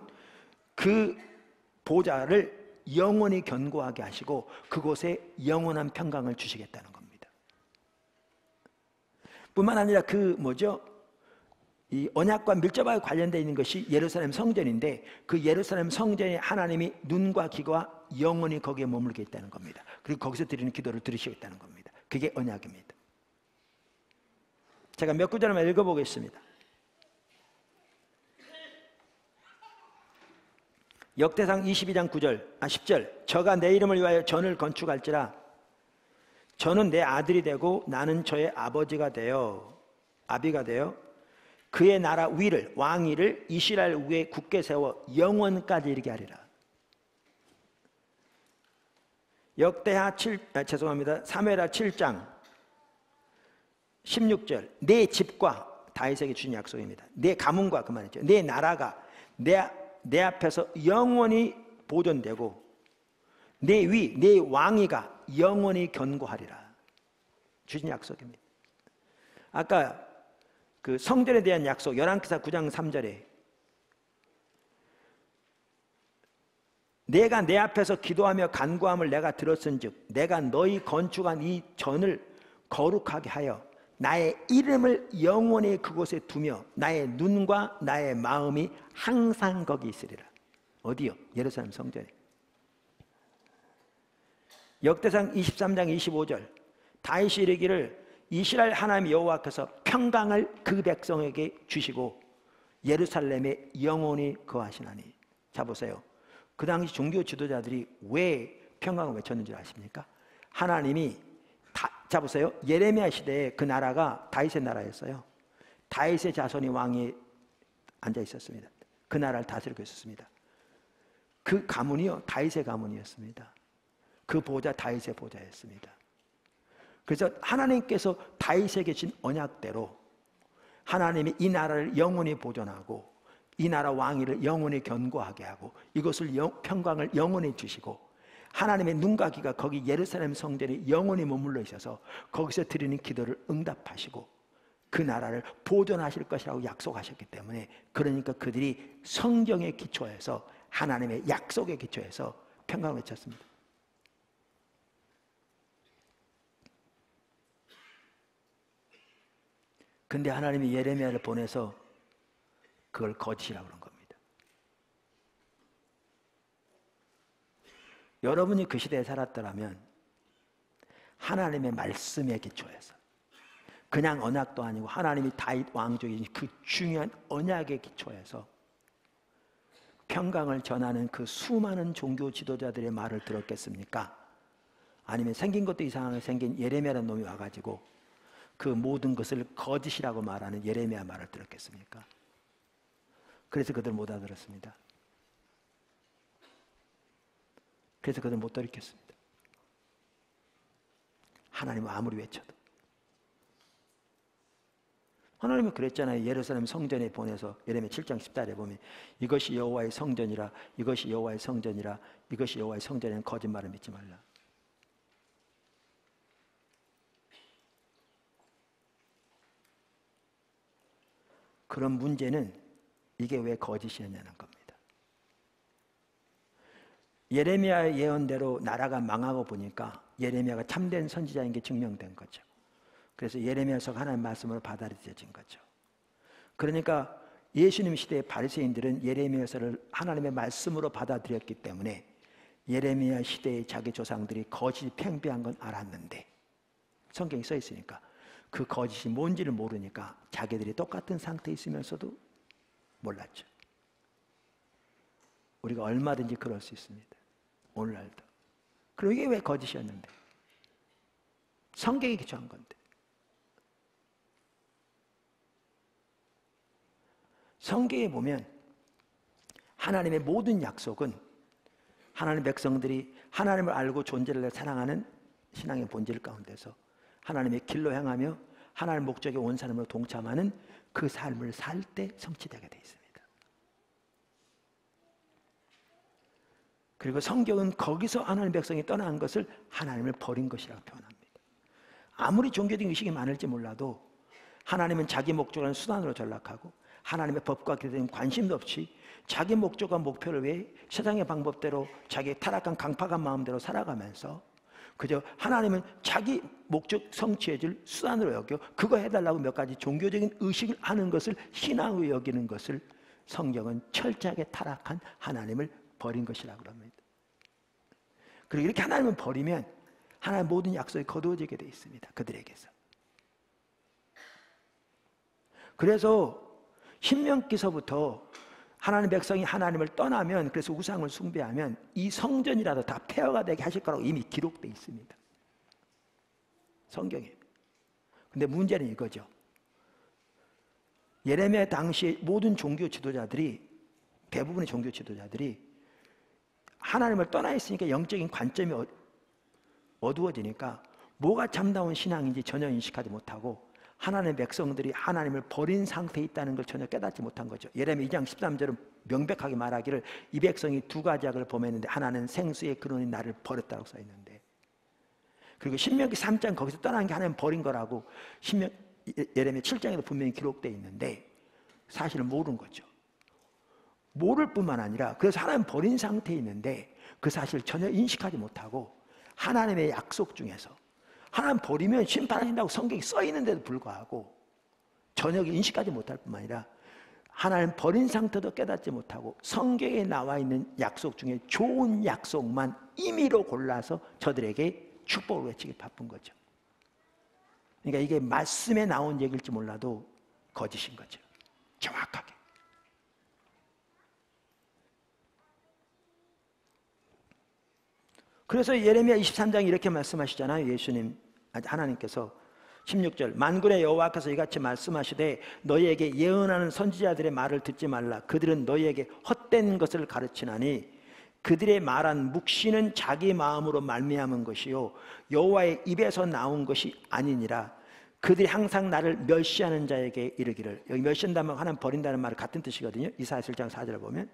그 보좌를 영원히 견고하게 하시고 그곳에 영원한 평강을 주시겠다는 겁니다. 뿐만 아니라 이 언약과 밀접하게 관련되어 있는 것이 예루살렘 성전인데 그 예루살렘 성전에 하나님이 눈과 귀가 영원히 거기에 머물게 있다는 겁니다. 그리고 거기서 드리는 기도를 들으시겠다는 겁니다. 그게 언약입니다. 제가 몇 구절만 읽어보겠습니다. 역대상 22장 10절 저가 내 이름을 위하여 전을 건축할지라 저는 내 아들이 되고 나는 저의 아비가 되어 그의 나라 위를 왕위를 이스라엘 위에 굳게 세워 영원까지 이르게 하리라. 사무엘하 7장 16절 내 집과 다윗에게 주신 약속입니다. 내 가문과 그 말이죠. 내 나라가 내 앞에서 영원히 보존되고 내 왕위가 영원히 견고하리라. 주신 약속입니다. 아까 그 성전에 대한 약속 열왕기사 9장 3절에 내가 내 앞에서 기도하며 간구함을 내가 들었은즉 내가 너희 건축한 이 전을 거룩하게 하여 나의 이름을 영원히 그곳에 두며 나의 눈과 나의 마음이 항상 거기 있으리라. 어디요? 예루살렘 성전에. 역대상 23장 25절 다윗이 이르기를 이스라엘 하나님 여호와께서 평강을 그 백성에게 주시고 예루살렘에 영원히 거하시나니. 자 보세요. 그 당시 종교 지도자들이 왜 평강을 외쳤는지 아십니까? 하나님이 자 보세요. 예레미야 시대에 그 나라가 다윗의 나라였어요. 다윗의 자손이 왕위에 앉아 있었습니다. 그 나라를 다스리고 있었습니다. 그 가문이요 다윗의 가문이었습니다. 그 보좌 다윗의 보좌였습니다. 그래서 하나님께서 다윗에게 준 언약대로 하나님이 이 나라를 영원히 보존하고 이 나라 왕위를 영원히 견고하게 하고 이것을 평강을 영원히 주시고 하나님의 눈과 귀가 거기 예루살렘 성전에 영원히 머물러 있어서 거기서 드리는 기도를 응답하시고 그 나라를 보존하실 것이라고 약속하셨기 때문에 그러니까 그들이 성경에 기초해서 하나님의 약속에 기초해서 평강을 외쳤습니다. 근데 하나님이 예레미야를 보내서 그걸 거짓이라고 그런 겁니다. 여러분이 그 시대에 살았더라면 하나님의 말씀에 기초해서 그냥 언약도 아니고 하나님이 다윗 왕족인 그 중요한 언약에 기초해서 평강을 전하는 그 수많은 종교 지도자들의 말을 들었겠습니까? 아니면 생긴 것도 이상하게 생긴 예레미야라는 놈이 와가지고 그 모든 것을 거짓이라고 말하는 예레미야 말을 들었겠습니까? 그래서 그들 못 알아들었습니다. 그래서 그들 못 돌이켰습니다. 하나님은 아무리 외쳐도. 하나님은 그랬잖아요. 예루살렘 성전에 보내서 예레미야 7장 10절에 보면 이것이 여호와의 성전이라 이것이 여호와의 성전이라 이것이 여호와의 성전이라는 거짓말을 믿지 말라. 그런 문제는 이게 왜 거짓이었냐는 겁니다. 예레미야의 예언대로 나라가 망하고 보니까 예레미야가 참된 선지자인 게 증명된 거죠. 그래서 예레미야서가 하나님의 말씀으로 받아들여진 거죠. 그러니까 예수님 시대의 바리새인들은 예레미야서를 하나님의 말씀으로 받아들였기 때문에 예레미야 시대의 자기 조상들이 거짓이 팽배한 건 알았는데, 성경에 써 있으니까 그 거짓이 뭔지를 모르니까 자기들이 똑같은 상태에 있으면서도 몰랐죠. 우리가 얼마든지 그럴 수 있습니다. 오늘날도. 그럼 이게 왜 거짓이었는데? 성경이 기초한 건데. 성경에 보면 하나님의 모든 약속은 하나님의 백성들이 하나님을 알고 존재를 사랑하는 신앙의 본질 가운데서 하나님의 길로 향하며 하나님의 목적에 온 사람으로 동참하는 그 삶을 살 때 성취되게 되어 있습니다. 그리고 성경은 거기서 하나님의 백성이 떠난 것을 하나님을 버린 것이라고 표현합니다. 아무리 종교적인 의식이 많을지 몰라도 하나님은 자기 목적을 수단으로 전락하고 하나님의 법과 기도에 대한 관심도 없이 자기 목적과 목표를 위해 세상의 방법대로 자기 타락한 강팍한 마음대로 살아가면서 그저 하나님은 자기 목적 성취해 줄 수단으로 여겨 그거 해달라고 몇 가지 종교적인 의식을 하는 것을 신앙으로 여기는 것을 성경은 철저하게 타락한 하나님을 버린 것이라고 합니다. 그리고 이렇게 하나님을 버리면 하나님의 모든 약속이 거두어지게 되어 있습니다. 그들에게서. 그래서 신명기서부터 하나님의 백성이 하나님을 떠나면, 그래서 우상을 숭배하면 이 성전이라도 다 폐허가 되게 하실 거라고 이미 기록되어 있습니다. 성경에. 근데 문제는 이거죠. 예레미야 당시 모든 종교 지도자들이, 대부분의 종교 지도자들이 하나님을 떠나 있으니까 영적인 관점이 어두워지니까 뭐가 참다운 신앙인지 전혀 인식하지 못하고 하나님의 백성들이 하나님을 버린 상태에 있다는 걸 전혀 깨닫지 못한 거죠. 예레미야 2장 13절은 명백하게 말하기를 이 백성이 두 가지 악을 범했는데 하나는 생수의 근원인 나를 버렸다고 써있는데, 그리고 신명기 3장 거기서 떠난 게 하나님 버린 거라고 예레미야 7장에도 분명히 기록되어 있는데 사실은 모르는 거죠. 모를 뿐만 아니라 그래서 하나님 버린 상태에 있는데 그 사실을 전혀 인식하지 못하고 하나님의 약속 중에서 하나님 버리면 심판한다고 성경이 써 있는데도 불구하고 전혀 인식하지 못할 뿐만 아니라 하나님 버린 상태도 깨닫지 못하고 성경에 나와 있는 약속 중에 좋은 약속만 임의로 골라서 저들에게 축복을 외치기 바쁜 거죠. 그러니까 이게 말씀에 나온 얘기일지 몰라도 거짓인 거죠. 정확하게. 그래서 예레미야 23장에 이렇게 말씀하시잖아요. 예수님, 하나님께서 16절 만군의 여호와께서 이같이 말씀하시되 너희에게 예언하는 선지자들의 말을 듣지 말라. 그들은 너희에게 헛된 것을 가르치나니 그들의 말한 묵시는 자기 마음으로 말미암은 것이요 여호와의 입에서 나온 것이 아니니라. 그들이 항상 나를 멸시하는 자에게 이르기를, 여기 멸시한다면 하나님 버린다는 말은 같은 뜻이거든요. 이사야 7장 4절을 보면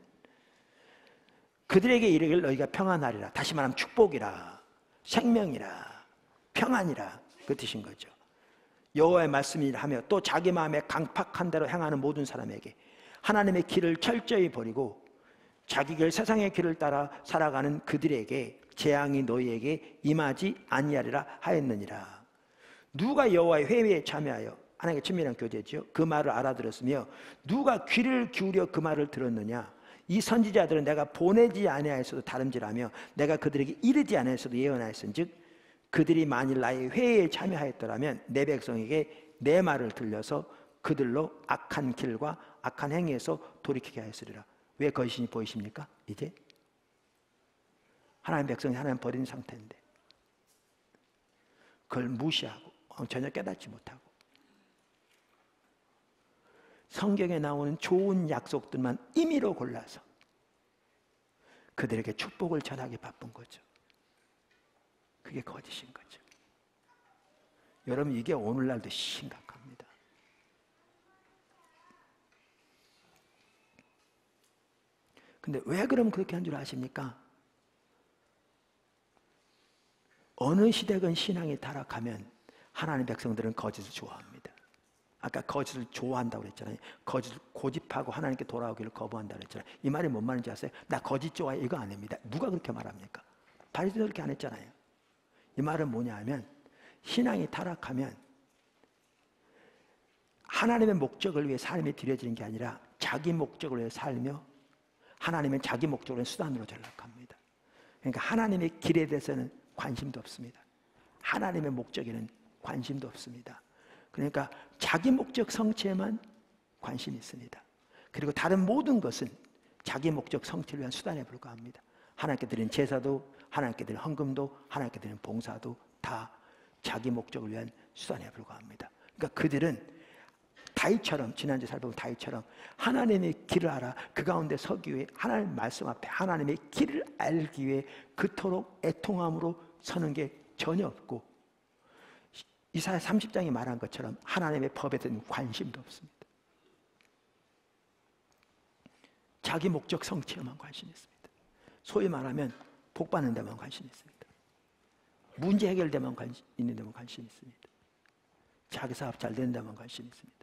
그들에게 이르기를 너희가 평안하리라. 다시 말하면 축복이라, 생명이라, 평안이라, 그 뜻인 거죠. 여호와의 말씀이라 하며 또 자기 마음에 강팍한 대로 행하는 모든 사람에게 하나님의 길을 철저히 버리고 자기 길 세상의 길을 따라 살아가는 그들에게 재앙이 너희에게 임하지 아니하리라 하였느니라. 누가 여호와의 회의에 참여하여 하나님께 친밀한 교제지요 그 말을 알아들었으며 누가 귀를 기울여 그 말을 들었느냐. 이 선지자들은 내가 보내지 아니하였어도 다름질하며 내가 그들에게 이르지 아니하였어도 예언하였은즉 그들이 만일 나의 회의에 참여하였더라면 내 백성에게 내 말을 들려서 그들로 악한 길과 악한 행위에서 돌이키게 하였으리라. 왜 거짓이 보이십니까? 이제 하나님 백성이 하나님 버린 상태인데 그걸 무시하고 전혀 깨닫지 못하고 성경에 나오는 좋은 약속들만 임의로 골라서 그들에게 축복을 전하기 바쁜 거죠. 그게 거짓인 거죠. 여러분, 이게 오늘날도 심각합니다. 근데 왜 그럼 그렇게 한 줄 아십니까? 어느 시대건 신앙이 타락하면 하나님의 백성들은 거짓을 좋아합니다. 아까 거짓을 좋아한다고 그랬잖아요. 거짓을 고집하고 하나님께 돌아오기를 거부한다고 그랬잖아요. 이 말이 뭔 말인지 아세요? 나 거짓 좋아해 이거 아닙니다. 누가 그렇게 말합니까? 바리새인들 그렇게 안 했잖아요. 이 말은 뭐냐 하면 신앙이 타락하면 하나님의 목적을 위해 삶이 드려지는 게 아니라 자기 목적을 위해 살며, 하나님은 자기 목적을 위해 수단으로 전락합니다. 그러니까 하나님의 길에 대해서는 관심도 없습니다. 하나님의 목적에는 관심도 없습니다. 그러니까 자기 목적 성취에만 관심이 있습니다. 그리고 다른 모든 것은 자기 목적 성취를 위한 수단에 불과합니다. 하나님께 드리는 제사도, 하나님께 드리는 헌금도, 하나님께 드리는 봉사도 다 자기 목적을 위한 수단에 불과합니다. 그러니까 그들은 다윗처럼, 지난주에 살펴본 다윗처럼 하나님의 길을 알아 그 가운데 서기 위해 하나님 말씀 앞에 하나님의 길을 알기 위해 그토록 애통함으로 서는 게 전혀 없고, 이사야 30장이 말한 것처럼 하나님의 법에 대한 관심도 없습니다. 자기 목적 성취에만 관심이 있습니다. 소위 말하면 복 받는 데만 관심이 있습니다. 문제 해결되면 있는 데만 관심이 있습니다. 자기 사업 잘 되는 데만 관심이 있습니다.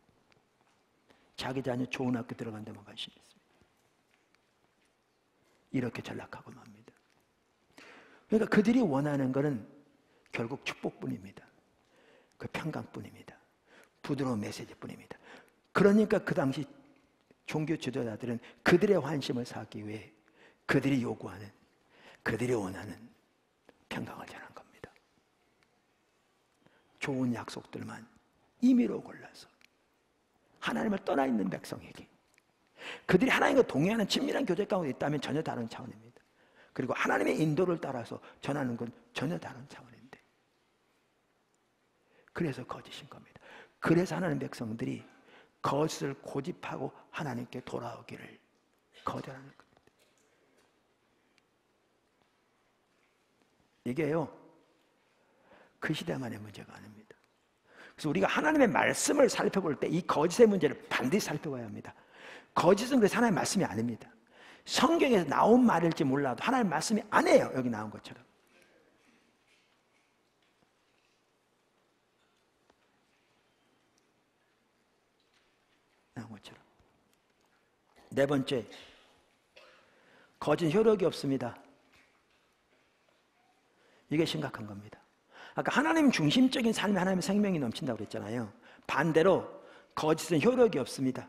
자기 자녀 좋은 학교 들어간 데만 관심이 있습니다. 이렇게 전락하고 맙니다. 그러니까 그들이 원하는 것은 결국 축복뿐입니다. 그 평강뿐입니다. 부드러운 메시지뿐입니다. 그러니까 그 당시 종교 지도자들은 그들의 환심을 사기 위해 그들이 요구하는, 그들이 원하는 평강을 전한 겁니다. 좋은 약속들만 임의로 골라서 하나님을 떠나 있는 백성에게, 그들이 하나님과 동행하는 친밀한 교제 가운데 있다면 전혀 다른 차원입니다. 그리고 하나님의 인도를 따라서 전하는 건 전혀 다른 차원인데, 그래서 거짓인 겁니다. 그래서 하나님 백성들이 거짓을 고집하고 하나님께 돌아오기를 거절하는 겁니다. 이게요, 그 시대만의 문제가 아닙니다. 그래서 우리가 하나님의 말씀을 살펴볼 때 이 거짓의 문제를 반드시 살펴봐야 합니다. 거짓은 그래서 하나님의 말씀이 아닙니다. 성경에서 나온 말일지 몰라도 하나님의 말씀이 아니에요. 여기 나온 것처럼. 나온 것처럼. 네 번째, 거짓 효력이 없습니다. 이게 심각한 겁니다. 아까 하나님 중심적인 삶에 하나님의 생명이 넘친다고 그랬잖아요. 반대로 거짓은 효력이 없습니다.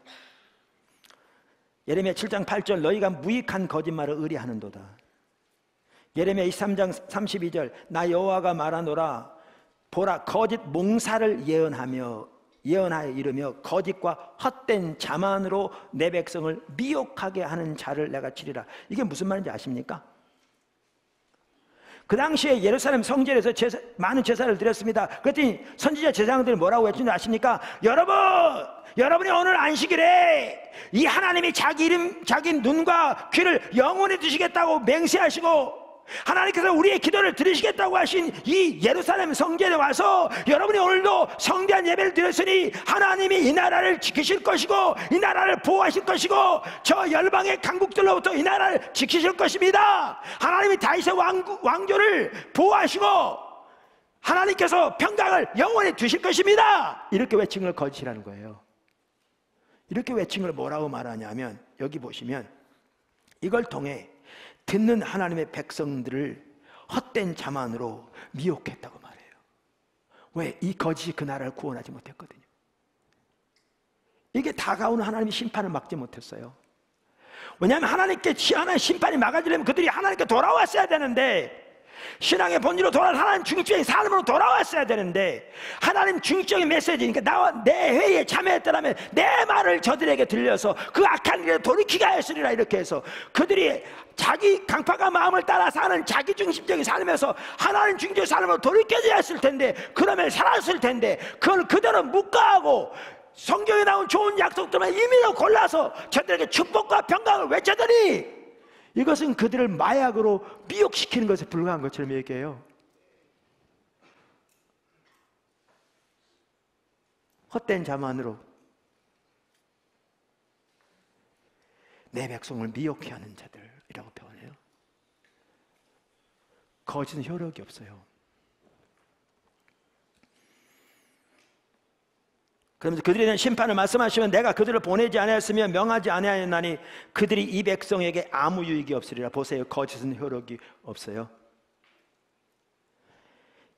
예레미야 7장 8절, 너희가 무익한 거짓말을 의뢰하는도다. 예레미야 23장 32절, 나 여호와가 말하노라, 보라 거짓 몽사를 예언하여 이르며 거짓과 헛된 자만으로 내 백성을 미혹하게 하는 자를 내가 치리라. 이게 무슨 말인지 아십니까? 그 당시에 예루살렘 성전에서 많은 제사를 드렸습니다. 그랬더니 선지자 제사장들이 뭐라고 했는지 아십니까? 여러분이 오늘 안식일에 이 하나님이 자기 이름, 자기 눈과 귀를 영원히 두시겠다고 맹세하시고 하나님께서 우리의 기도를 들으시겠다고 하신 이 예루살렘 성전에 와서 여러분이 오늘도 성대한 예배를 드렸으니 하나님이 이 나라를 지키실 것이고 이 나라를 보호하실 것이고 저 열방의 강국들로부터 이 나라를 지키실 것입니다. 하나님이 다윗의 왕조를 보호하시고 하나님께서 평강을 영원히 두실 것입니다. 이렇게 외친 걸 거짓이라는 거예요. 이렇게 외친 걸 뭐라고 말하냐면, 여기 보시면 이걸 통해 듣는 하나님의 백성들을 헛된 자만으로 미혹했다고 말해요. 왜? 이 거짓이 그 나라를 구원하지 못했거든요. 이게 다가오는 하나님의 심판을 막지 못했어요. 왜냐하면 하나님께 하나님의 심판이 막아지려면 그들이 하나님께 돌아왔어야 되는데, 신앙의 본질로 돌아온 하나님 중심적인 삶으로 돌아왔어야 되는데, 하나님 중심적인 메시지니까 나와 내 회의에 참여했더라면 내 말을 저들에게 들려서 그 악한 일에 돌이키게 하였으리라. 이렇게 해서 그들이 자기 강팍한 마음을 따라 사는 자기 중심적인 삶에서 하나님 중심적인 삶으로 돌이켜져야 했을 텐데, 그러면 살았을 텐데, 그걸 그대로 묵과하고 성경에 나온 좋은 약속들만 임의로 골라서 저들에게 축복과 평강을 외쳐더니 이것은 그들을 마약으로 미혹시키는 것에 불과한 것처럼 얘기해요. 헛된 자만으로 내 백성을 미혹해 하는 자들이라고 표현해요. 거짓은 효력이 없어요. 그러면서 그들에 대한 심판을 말씀하시면 내가 그들을 보내지 아니하였으며 명하지 아니하였나니 그들이 이 백성에게 아무 유익이 없으리라. 보세요. 거짓은 효력이 없어요.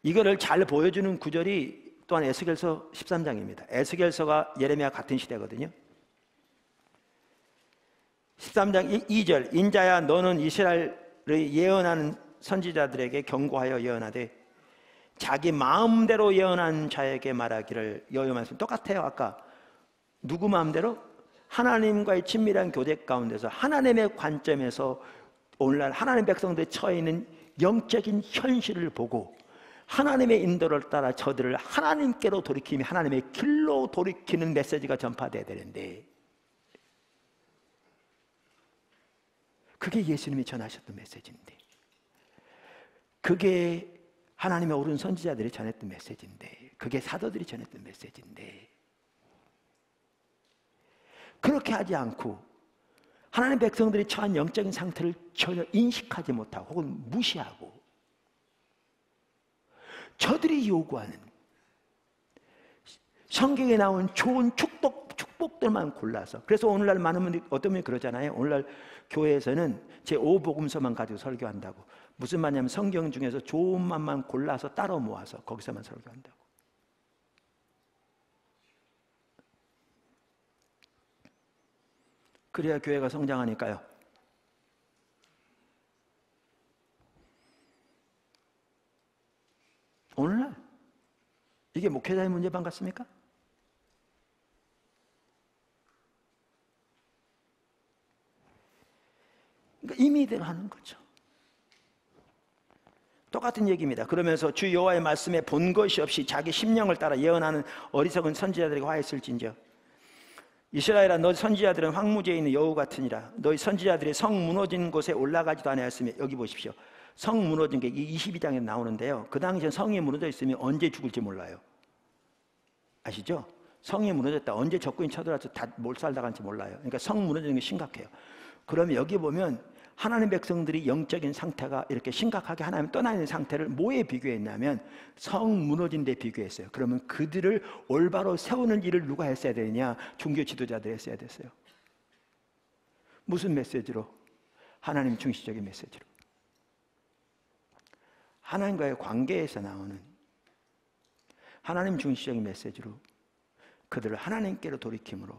이거를 잘 보여주는 구절이 또한 에스겔서 13장입니다. 에스겔서가 예레미야 같은 시대거든요. 13장 2절 인자야 너는 이스라엘의 예언하는 선지자들에게 경고하여 예언하되 자기 마음대로 예언한 자에게 말하기를 여호와 말씀 똑같아요. 아까 누구 마음대로? 하나님과의 친밀한 교제 가운데서 하나님의 관점에서 오늘날 하나님 백성들이 처해 있는 영적인 현실을 보고 하나님의 인도를 따라 저들을 하나님께로 돌이키며 하나님의 길로 돌이키는 메시지가 전파돼야 되는데 그게 예수님이 전하셨던 메시지인데 그게 하나님의 옳은 선지자들이 전했던 메시지인데 그게 사도들이 전했던 메시지인데 그렇게 하지 않고 하나님 백성들이 처한 영적인 상태를 전혀 인식하지 못하고 혹은 무시하고 저들이 요구하는 성경에 나온 좋은 축복들만 골라서 그래서 오늘날 많은 분들이 어떤 분이 그러잖아요. 오늘날 교회에서는 제5복음서만 가지고 설교한다고. 무슨 말이냐면 성경 중에서 좋은 말만 골라서 따로 모아서 거기서만 설교한다고. 그래야 교회가 성장하니까요. 오늘날 이게 목회자의 문제반 같습니까? 그러니까 임의대로 하는 거죠. 똑같은 얘기입니다. 그러면서 주 여호와의 말씀에 본 것이 없이 자기 심령을 따라 예언하는 어리석은 선지자들에게 화했을진저 이스라엘아 너희 선지자들은 황무지에 있는 여우 같으니라. 너희 선지자들이 성 무너진 곳에 올라가지도 아니하였으며 여기 보십시오. 성 무너진 게 이 22장에 나오는데요. 그 당시에 성이 무너져 있으면 언제 죽을지 몰라요. 아시죠? 성이 무너졌다. 언제 적군이 쳐들어와서 다 몰살다 간지 몰라요. 그러니까 성 무너지는 게 심각해요. 그러면 여기 보면 하나님 백성들이 영적인 상태가 이렇게 심각하게 하나님 떠나 있는 상태를 뭐에 비교했냐면 성 무너진 데 비교했어요. 그러면 그들을 올바로 세우는 일을 누가 했어야 되느냐? 종교 지도자들이 했어야 됐어요. 무슨 메시지로? 하나님 중시적인 메시지로. 하나님과의 관계에서 나오는 하나님 중시적인 메시지로 그들을 하나님께로 돌이킴으로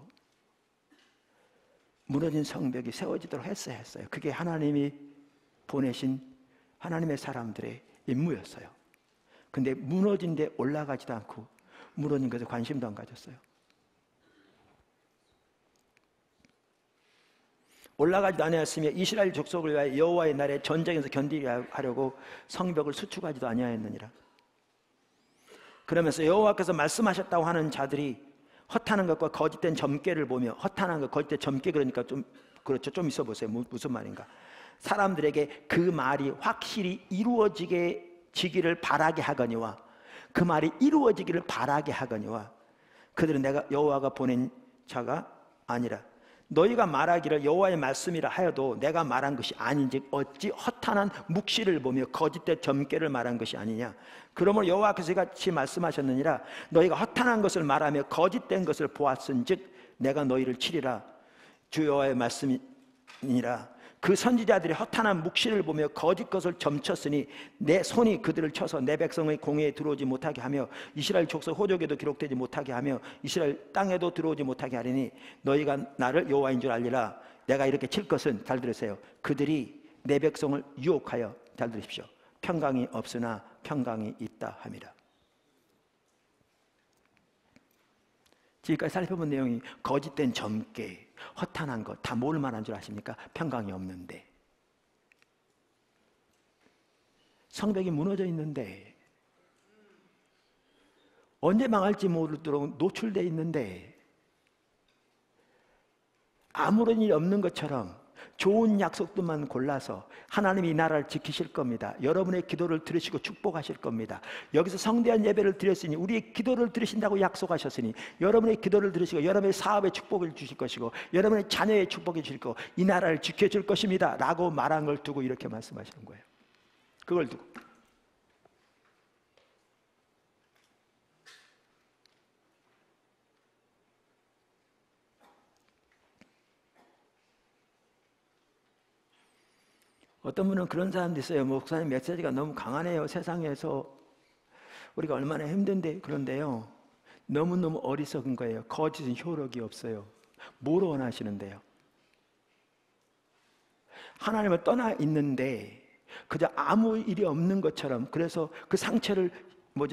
무너진 성벽이 세워지도록 했어야 했어요. 그게 하나님이 보내신 하나님의 사람들의 임무였어요. 근데 무너진 데 올라가지도 않고 무너진 것에 관심도 안 가졌어요. 올라가지도 아니하였으며 이스라엘 족속을 위하여 여호와의 날에 전쟁에서 견디려 하려고 성벽을 수축하지도 아니하였느니라. 그러면서 여호와께서 말씀하셨다고 하는 자들이 허탄한 것과 거짓된 점괘를 보며 허탄한 것, 거짓된 점괘 그러니까 좀 그렇죠. 좀 있어 보세요. 무슨 말인가? 사람들에게 그 말이 확실히 이루어지기를 바라게 하거니와 그 말이 이루어지기를 바라게 하거니와 그들은 내가 여호와가 보낸 자가 아니라 너희가 말하기를 여호와의 말씀이라 하여도 내가 말한 것이 아닌즉 어찌 허탄한 묵시를 보며 거짓된 점괘를 말한 것이 아니냐. 그러므로 여호와께서 같이 말씀하셨느니라. 너희가 허탄한 것을 말하며 거짓된 것을 보았은즉 내가 너희를 치리라. 주 여호와의 말씀이니라. 그 선지자들이 허탄한 묵시를 보며 거짓 것을 점쳤으니 내 손이 그들을 쳐서 내 백성의 공회에 들어오지 못하게 하며 이스라엘 족속 호족에도 기록되지 못하게 하며 이스라엘 땅에도 들어오지 못하게 하리니 너희가 나를 여호와인 줄 알리라. 내가 이렇게 칠 것은 잘 들으세요. 그들이 내 백성을 유혹하여 잘 들으십시오. 평강이 없으나 평강이 있다 함이라. 지금까지 살펴본 내용이 거짓된 점괘, 허탄한 것 다 뭘 말한 줄 아십니까? 평강이 없는데, 성벽이 무너져 있는데, 언제 망할지 모르도록 노출되어 있는데 아무런 일이 없는 것처럼 좋은 약속들만 골라서 하나님이 이 나라를 지키실 겁니다. 여러분의 기도를 들으시고 축복하실 겁니다. 여기서 성대한 예배를 드렸으니 우리의 기도를 들으신다고 약속하셨으니 여러분의 기도를 들으시고 여러분의 사업에 축복을 주실 것이고 여러분의 자녀의 축복을 주실 거고 이 나라를 지켜줄 것입니다 라고 말한 걸 두고 이렇게 말씀하시는 거예요. 그걸 두고 어떤 분은 그런 사람도 있어요. 목사님 메시지가 너무 강하네요. 세상에서 우리가 얼마나 힘든데. 그런데요, 너무너무 어리석은 거예요. 거짓은 효력이 없어요. 뭘 원하시는데요? 하나님을 떠나 있는데 그저 아무 일이 없는 것처럼, 그래서 그 상처를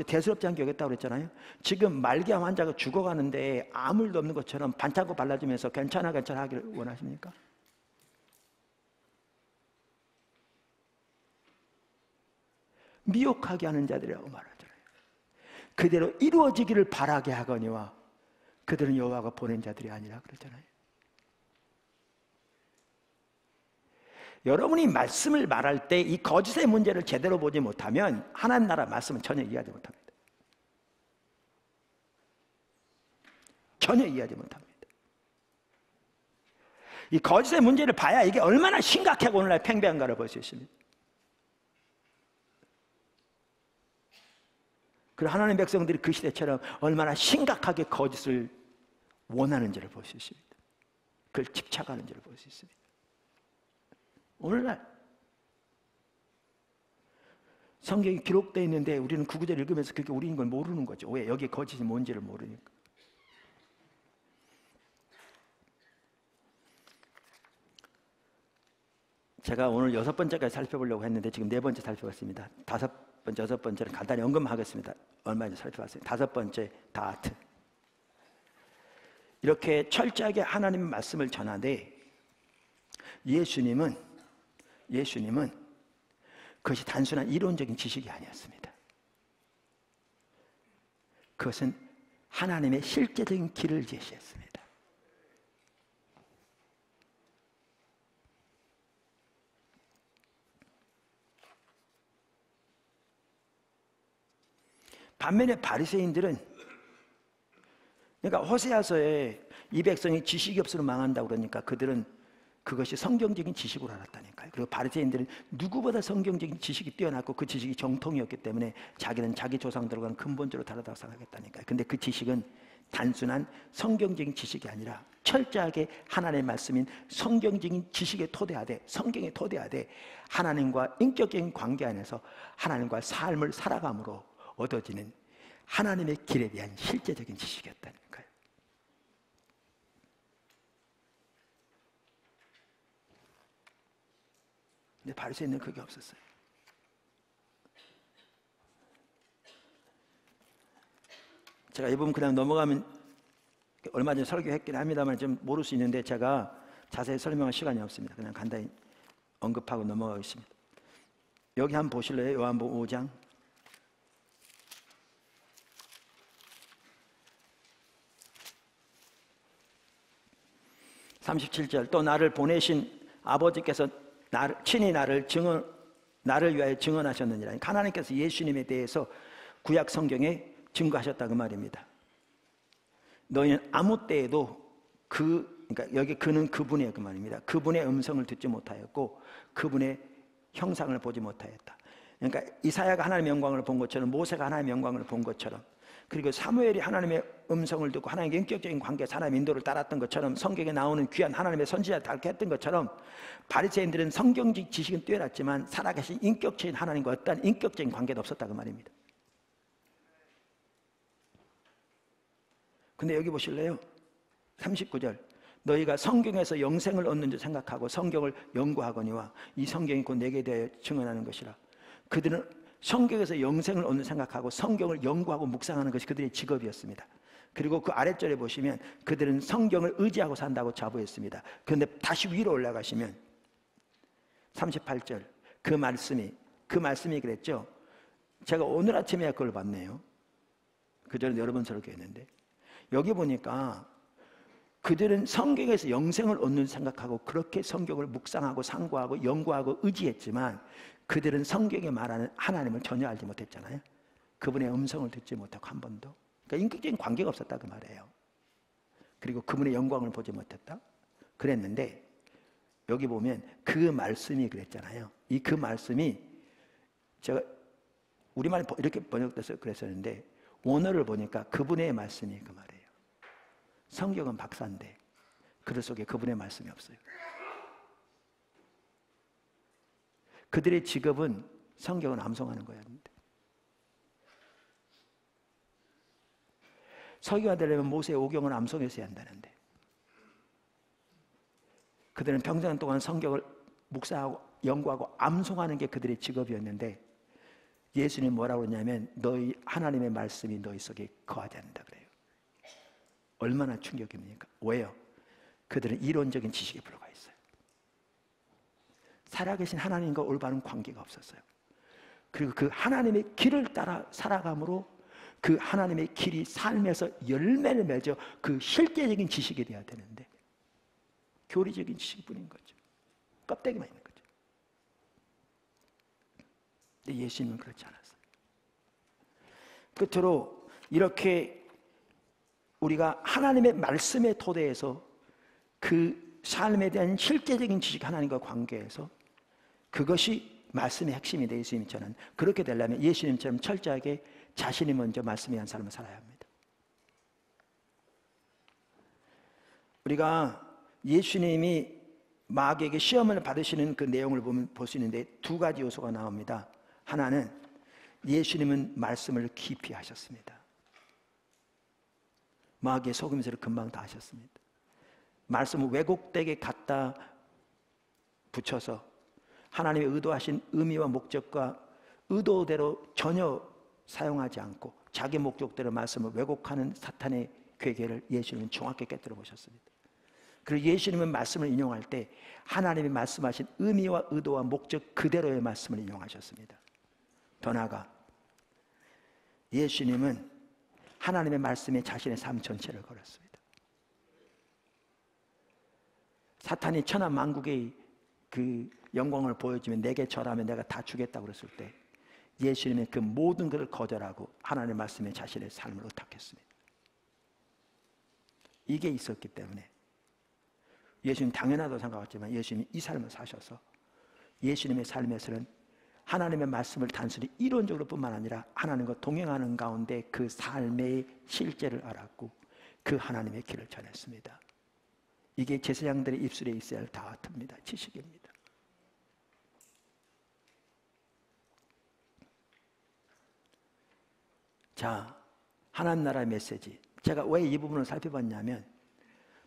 대수롭지 않게 여겼다고 그랬잖아요. 지금 말기암 환자가 죽어가는데 아무 일도 없는 것처럼 반창고 발라주면서 괜찮아 하기를 원하십니까? 미혹하게 하는 자들이라고 말하잖아요. 그대로 이루어지기를 바라게 하거니와 그들은 여호와가 보낸 자들이 아니라 그러잖아요. 여러분이 말씀을 말할 때 이 거짓의 문제를 제대로 보지 못하면 하나님 나라 말씀은 전혀 이해하지 못합니다. 전혀 이해하지 못합니다. 이 거짓의 문제를 봐야 이게 얼마나 심각하고 오늘날 팽배한가를 볼 수 있습니다. 그리고 하나님의 백성들이 그 시대처럼 얼마나 심각하게 거짓을 원하는지를 볼 수 있습니다. 그걸 집착하는지를 볼 수 있습니다. 오늘날 성경이 기록되어 있는데 우리는 그 구절을 읽으면서 그게 우리인 걸 모르는 거죠. 왜? 여기에 거짓이 뭔지를 모르니까. 제가 오늘 6번째까지 살펴보려고 했는데 지금 4번째 살펴봤습니다. 5번째, 6번째는 간단히 언급하겠습니다. 얼마 전에 살펴봤어요. 5번째, 다하트. 이렇게 철저하게 하나님의 말씀을 전하되 예수님은 그것이 단순한 이론적인 지식이 아니었습니다. 그것은 하나님의 실제적인 길을 제시했습니다. 반면에 바리새인들은, 그러니까 호세아서에 이 백성이 지식이 없으면 망한다고 그러니까 그들은 그것이 성경적인 지식으로 알았다니까요. 그리고 바리새인들은 누구보다 성경적인 지식이 뛰어났고 그 지식이 정통이었기 때문에 자기는 자기 조상들과는 근본적으로 다르다고 생각했다니까요. 근데 그 지식은 단순한 성경적인 지식이 아니라 철저하게 하나님의 말씀인 성경적인 지식에 토대하되, 성경에 토대하되 하나님과 인격적인 관계 안에서 하나님과 삶을 살아감으로 얻어지는 하나님의 길에 대한 실제적인 지식이었다는 거예요. 근데 바리새인은 그게 없었어요. 제가 이 부분 그냥 넘어가면, 얼마 전에 설교했긴 합니다만 좀 모를 수 있는데 제가 자세히 설명할 시간이 없습니다. 그냥 간단히 언급하고 넘어가겠습니다. 여기 한번 보실래요? 요한복음 5장 37절. 또 나를 보내신 아버지께서 친히 나를 위하여 증언하셨느니라. 하나님께서 예수님에 대해서 구약 성경에 증거하셨다 그 말입니다. 너희는 아무 때에도 그러니까 여기 그는 그분의 그 말입니다. 그분의 음성을 듣지 못하였고 그분의 형상을 보지 못하였다. 그러니까 이사야가 하나님의 영광을 본 것처럼, 모세가 하나님의 영광을 본 것처럼, 그리고 사무엘이 하나님의 음성을 듣고 하나님의 인격적인 관계에서 하나님의 인도를 따랐던 것처럼, 성경에 나오는 귀한 하나님의 선지자를 닮게 했던 것처럼, 바리새인들은 성경적 지식은 뛰어났지만 살아계신 인격적인 하나님과 어떠한 인격적인 관계도 없었다 그 말입니다. 근데 여기 보실래요? 39절. 너희가 성경에서 영생을 얻는 줄 생각하고 성경을 연구하거니와 이 성경이 곧 내게 대하여 증언하는 것이라. 그들은 성경에서 영생을 얻는 생각하고 성경을 연구하고 묵상하는 것이 그들의 직업이었습니다. 그리고 그 아랫절에 보시면 그들은 성경을 의지하고 산다고 자부했습니다. 그런데 다시 위로 올라가시면 38절. 그 말씀이 그랬죠. 제가 오늘 아침에 그걸 봤네요. 그전에 여러 번 설교했는데 여기 보니까 그들은 성경에서 영생을 얻는 생각하고 그렇게 성경을 묵상하고 상고하고 연구하고 의지했지만 그들은 성경에 말하는 하나님을 전혀 알지 못했잖아요. 그분의 음성을 듣지 못하고 한 번도. 그러니까 인격적인 관계가 없었다 그 말이에요. 그리고 그분의 영광을 보지 못했다 그랬는데 여기 보면 그 말씀이 그랬잖아요. 그 말씀이 제가 우리말에 이렇게 번역돼서 그랬었는데 원어를 보니까 그분의 말씀이 그 말이에요. 성경은 박사인데 글 속에 그분의 말씀이 없어요. 그들의 직업은 성경을 암송하는 거였는데 서기가 되려면 모세의 오경을 암송했어야 한다는데, 그들은 평생 동안 성경을 묵상하고 연구하고 암송하는 게 그들의 직업이었는데, 예수님 뭐라고 했냐면 너희 하나님의 말씀이 너희 속에 거하지 않는다 그래요. 얼마나 충격입니까? 왜요? 그들은 이론적인 지식에 불과했어요. 살아계신 하나님과 올바른 관계가 없었어요. 그리고 그 하나님의 길을 따라 살아감으로 그 하나님의 길이 삶에서 열매를 맺어 그 실제적인 지식이 되어야 되는데 교리적인 지식뿐인 거죠. 껍데기만 있는 거죠. 근데 예수님은 그렇지 않았어요. 끝으로 이렇게 우리가 하나님의 말씀의 토대에서 그 삶에 대한 실제적인 지식, 하나님과 관계에서 그것이 말씀의 핵심이 돼 있으니 저는 그렇게 되려면 예수님처럼 철저하게 자신이 먼저 말씀에 의한 삶을 살아야 합니다. 우리가 예수님이 마귀에게 시험을 받으시는 그 내용을 보면 볼 수 있는데 두 가지 요소가 나옵니다. 하나는 예수님은 말씀을 깊이 하셨습니다. 마귀의 속임수를 금방 다 하셨습니다. 말씀을 왜곡되게 갖다 붙여서 하나님의 의도하신 의미와 목적과 의도대로 전혀 사용하지 않고 자기 목적대로 말씀을 왜곡하는 사탄의 괴계를 예수님은 정확히 깨뜨려 보셨습니다. 그리고 예수님은 말씀을 인용할 때 하나님이 말씀하신 의미와 의도와 목적 그대로의 말씀을 인용하셨습니다. 더 나아가 예수님은 하나님의 말씀에 자신의 삶 전체를 걸었습니다. 사탄이 천하 만국의 그 영광을 보여주면 내게 절하면 내가 다 주겠다고 그랬을 때 예수님은 그 모든 것을 거절하고 하나님의 말씀에 자신의 삶을 의탁했습니다. 이게 있었기 때문에 예수님 당연하다고 생각했지만 예수님이 이 삶을 사셔서 예수님의 삶에서는 하나님의 말씀을 단순히 이론적으로 뿐만 아니라 하나님과 동행하는 가운데 그 삶의 실제를 알았고 그 하나님의 길을 전했습니다. 이게 제사장들의 입술에 있어야 할 다툼입니다. 지식입니다. 자, 하나님 나라의 메시지. 제가 왜 이 부분을 살펴봤냐면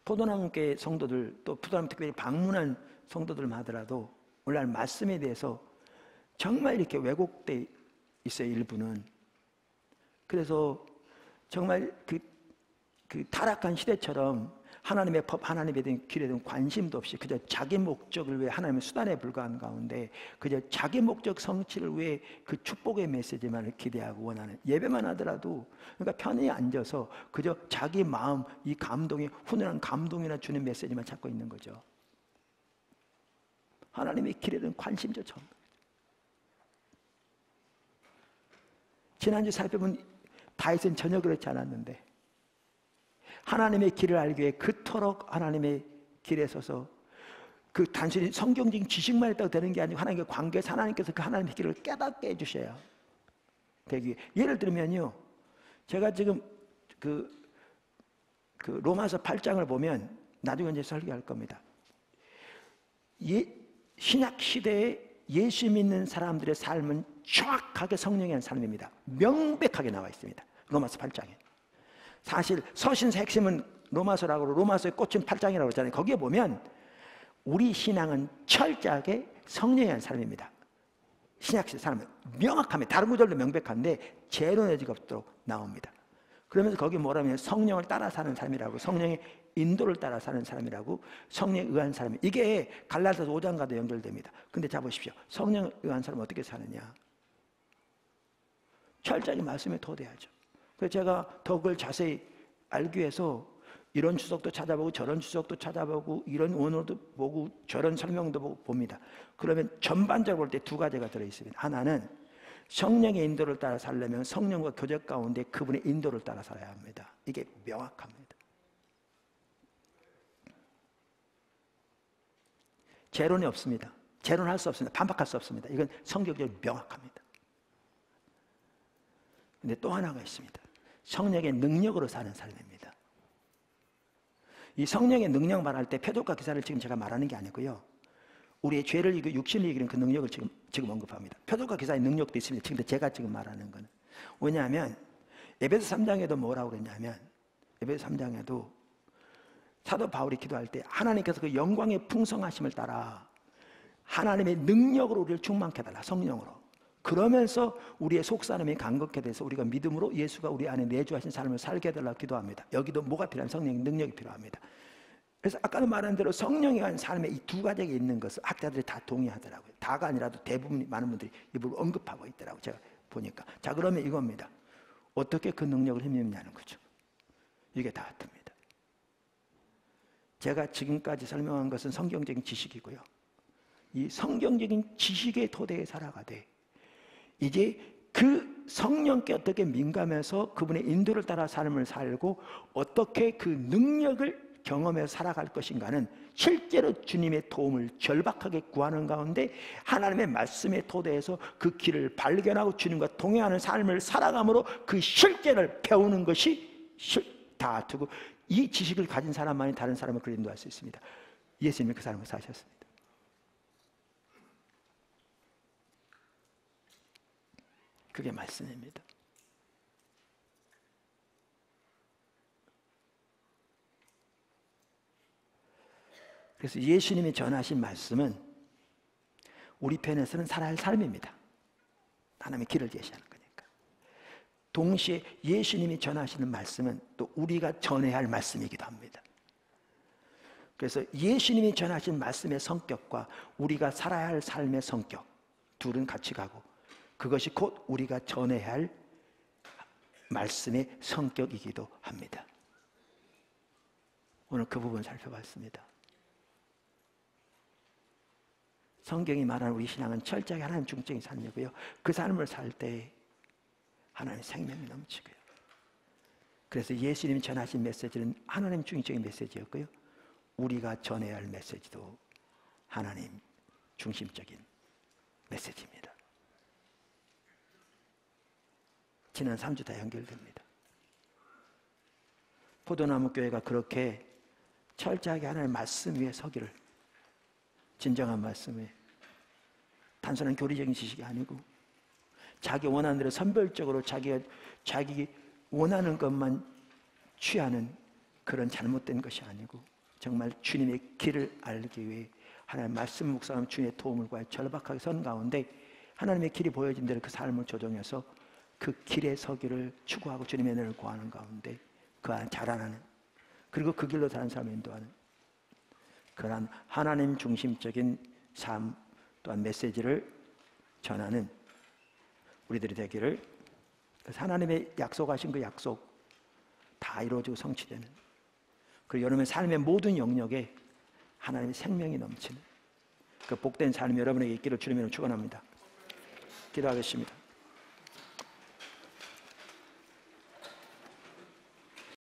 포도나무교회 성도들 또 포도나무 특별히 방문한 성도들만 하더라도 오늘날 말씀에 대해서 정말 이렇게 왜곡돼 있어요. 일부는. 그래서 정말 그 타락한 시대처럼 하나님의 법, 하나님에 대한 길에 대한 관심도 없이 그저 자기 목적을 위해 하나님의 수단에 불과한 가운데 그저 자기 목적 성취를 위해 그 축복의 메시지만을 기대하고 원하는 예배만 하더라도 그러니까 편히 앉아서 그저 자기 마음 이 감동이 훈훈한 감동이나 주는 메시지만 찾고 있는 거죠. 하나님의 길에 대한 관심조차 없는 거죠. 지난주 살펴본 다윗은 전혀 그렇지 않았는데 하나님의 길을 알기 위해 그토록 하나님의 길에 서서 그 단순히 성경적인 지식만 있다고 되는 게 아니고 하나님과 관계에서 하나님께서 그 하나님의 길을 깨닫게 해주셔야 되기 위해. 예를 들면요, 제가 지금 그 로마서 8장을 보면 나중에 이제 설교할 겁니다. 신약 시대에 예수 믿는 사람들의 삶은 정확하게 성령의 한 삶입니다. 명백하게 나와 있습니다. 로마서 8장에. 사실 서신서 핵심은 로마서라고 로마서의 꽃은 8장이라고 그러잖아요. 거기에 보면 우리 신앙은 철저하게 성령의 한 삶입니다. 신약시대 사람은 명확합니다. 다른 구절도 명백한데 재론의지가 없도록 나옵니다. 그러면서 거기 뭐라면 성령을 따라 사는 삶이라고, 성령의 인도를 따라 사는 사람이라고, 성령에 의한 사람. 이게 갈라디아서 5장과도 연결됩니다. 근데 자 보십시오. 성령에 의한 사람은 어떻게 사느냐? 철저하게 말씀에 토대하죠. 그래서 제가 더 그걸 자세히 알기 위해서 이런 주석도 찾아보고 저런 주석도 찾아보고 이런 원어도 보고 저런 설명도 보고 봅니다. 그러면 전반적으로 볼 때 두 가지가 들어있습니다. 하나는 성령의 인도를 따라 살려면 성령과 교제 가운데 그분의 인도를 따라 살아야 합니다. 이게 명확합니다. 재론이 없습니다. 재론할 수 없습니다. 반박할 수 없습니다. 이건 성경적으로 명확합니다. 근데 또 하나가 있습니다. 성령의 능력으로 사는 삶입니다. 이 성령의 능력 말할 때 표적과 기사를 지금 제가 말하는 게 아니고요. 우리의 죄를 이기고 육신을 이기는 그 능력을 지금 언급합니다. 표적과 기사의 능력도 있습니다. 지금 제가 지금 말하는 거는. 왜냐하면 에베소 3장에도 뭐라고 그랬냐면 에베소 3장에도 사도 바울이 기도할 때 하나님께서 그 영광의 풍성하심을 따라 하나님의 능력으로 우리를 충만케 해달라, 성령으로. 그러면서 우리의 속사람이 강건케 돼서 우리가 믿음으로 예수가 우리 안에 내주하신 삶을 살게 해달라 기도합니다. 여기도 뭐가 필요한? 성령의 능력이 필요합니다. 그래서 아까도 말한 대로 성령이 한 삶에 이 두 가지가 있는 것을 학자들이 다 동의하더라고요. 다가 아니라도 대부분 많은 분들이 이 부분을 언급하고 있더라고요. 제가 보니까. 자, 그러면 이겁니다. 어떻게 그 능력을 힘입냐는 거죠. 이게 다릅니다. 제가 지금까지 설명한 것은 성경적인 지식이고요. 이 성경적인 지식의 토대에 살아가되 이제 그 성령께 어떻게 민감해서 그분의 인도를 따라 삶을 살고 어떻게 그 능력을 경험해서 살아갈 것인가는 실제로 주님의 도움을 절박하게 구하는 가운데 하나님의 말씀의 토대에서 그 길을 발견하고 주님과 동행하는 삶을 살아감으로 그 실제를 배우는 것이 다 두고 이 지식을 가진 사람만이 다른 사람을 그리 인도할 수 있습니다. 예수님이 그 삶을 사셨습니다. 그게 말씀입니다. 그래서 예수님이 전하신 말씀은 우리 편에서는 살아야 할 삶입니다. 하나님의 길을 제시하는 거니까. 동시에 예수님이 전하시는 말씀은 또 우리가 전해야 할 말씀이기도 합니다. 그래서 예수님이 전하신 말씀의 성격과 우리가 살아야 할 삶의 성격 둘은 같이 가고 그것이 곧 우리가 전해야 할 말씀의 성격이기도 합니다. 오늘 그 부분 살펴봤습니다. 성경이 말하는 우리 신앙은 철저하게 하나님 중적인 삶이고요. 그 삶을 살 때 하나님의 생명이 넘치고요. 그래서 예수님이 전하신 메시지는 하나님 중적인 메시지였고요. 우리가 전해야 할 메시지도 하나님 중심적인 메시지입니다. 지난 3주 다 연결됩니다. 포도나무 교회가 그렇게 철저하게 하나님의 말씀 위에 서기를, 진정한 말씀에 단순한 교리적인 지식이 아니고 자기 원하는 대로 선별적으로 자기 원하는 것만 취하는 그런 잘못된 것이 아니고 정말 주님의 길을 알기 위해 하나님의 말씀 묵상하며 주님의 도움을 구하여 절박하게 선 가운데 하나님의 길이 보여진 대로 그 삶을 조정해서 그 길에 서기를 추구하고 주님의 은혜를 구하는 가운데 그 안에 자라나는, 그리고 그 길로 다른 사람을 인도하는 그러한 하나님 중심적인 삶 또한 메시지를 전하는 우리들이 되기를, 그래서 하나님의 약속하신 그 약속 다 이루어지고 성취되는, 그리고 여러분의 삶의 모든 영역에 하나님의 생명이 넘치는 그 복된 삶이 여러분에게 있기를 주님으로 축원합니다. 기도하겠습니다.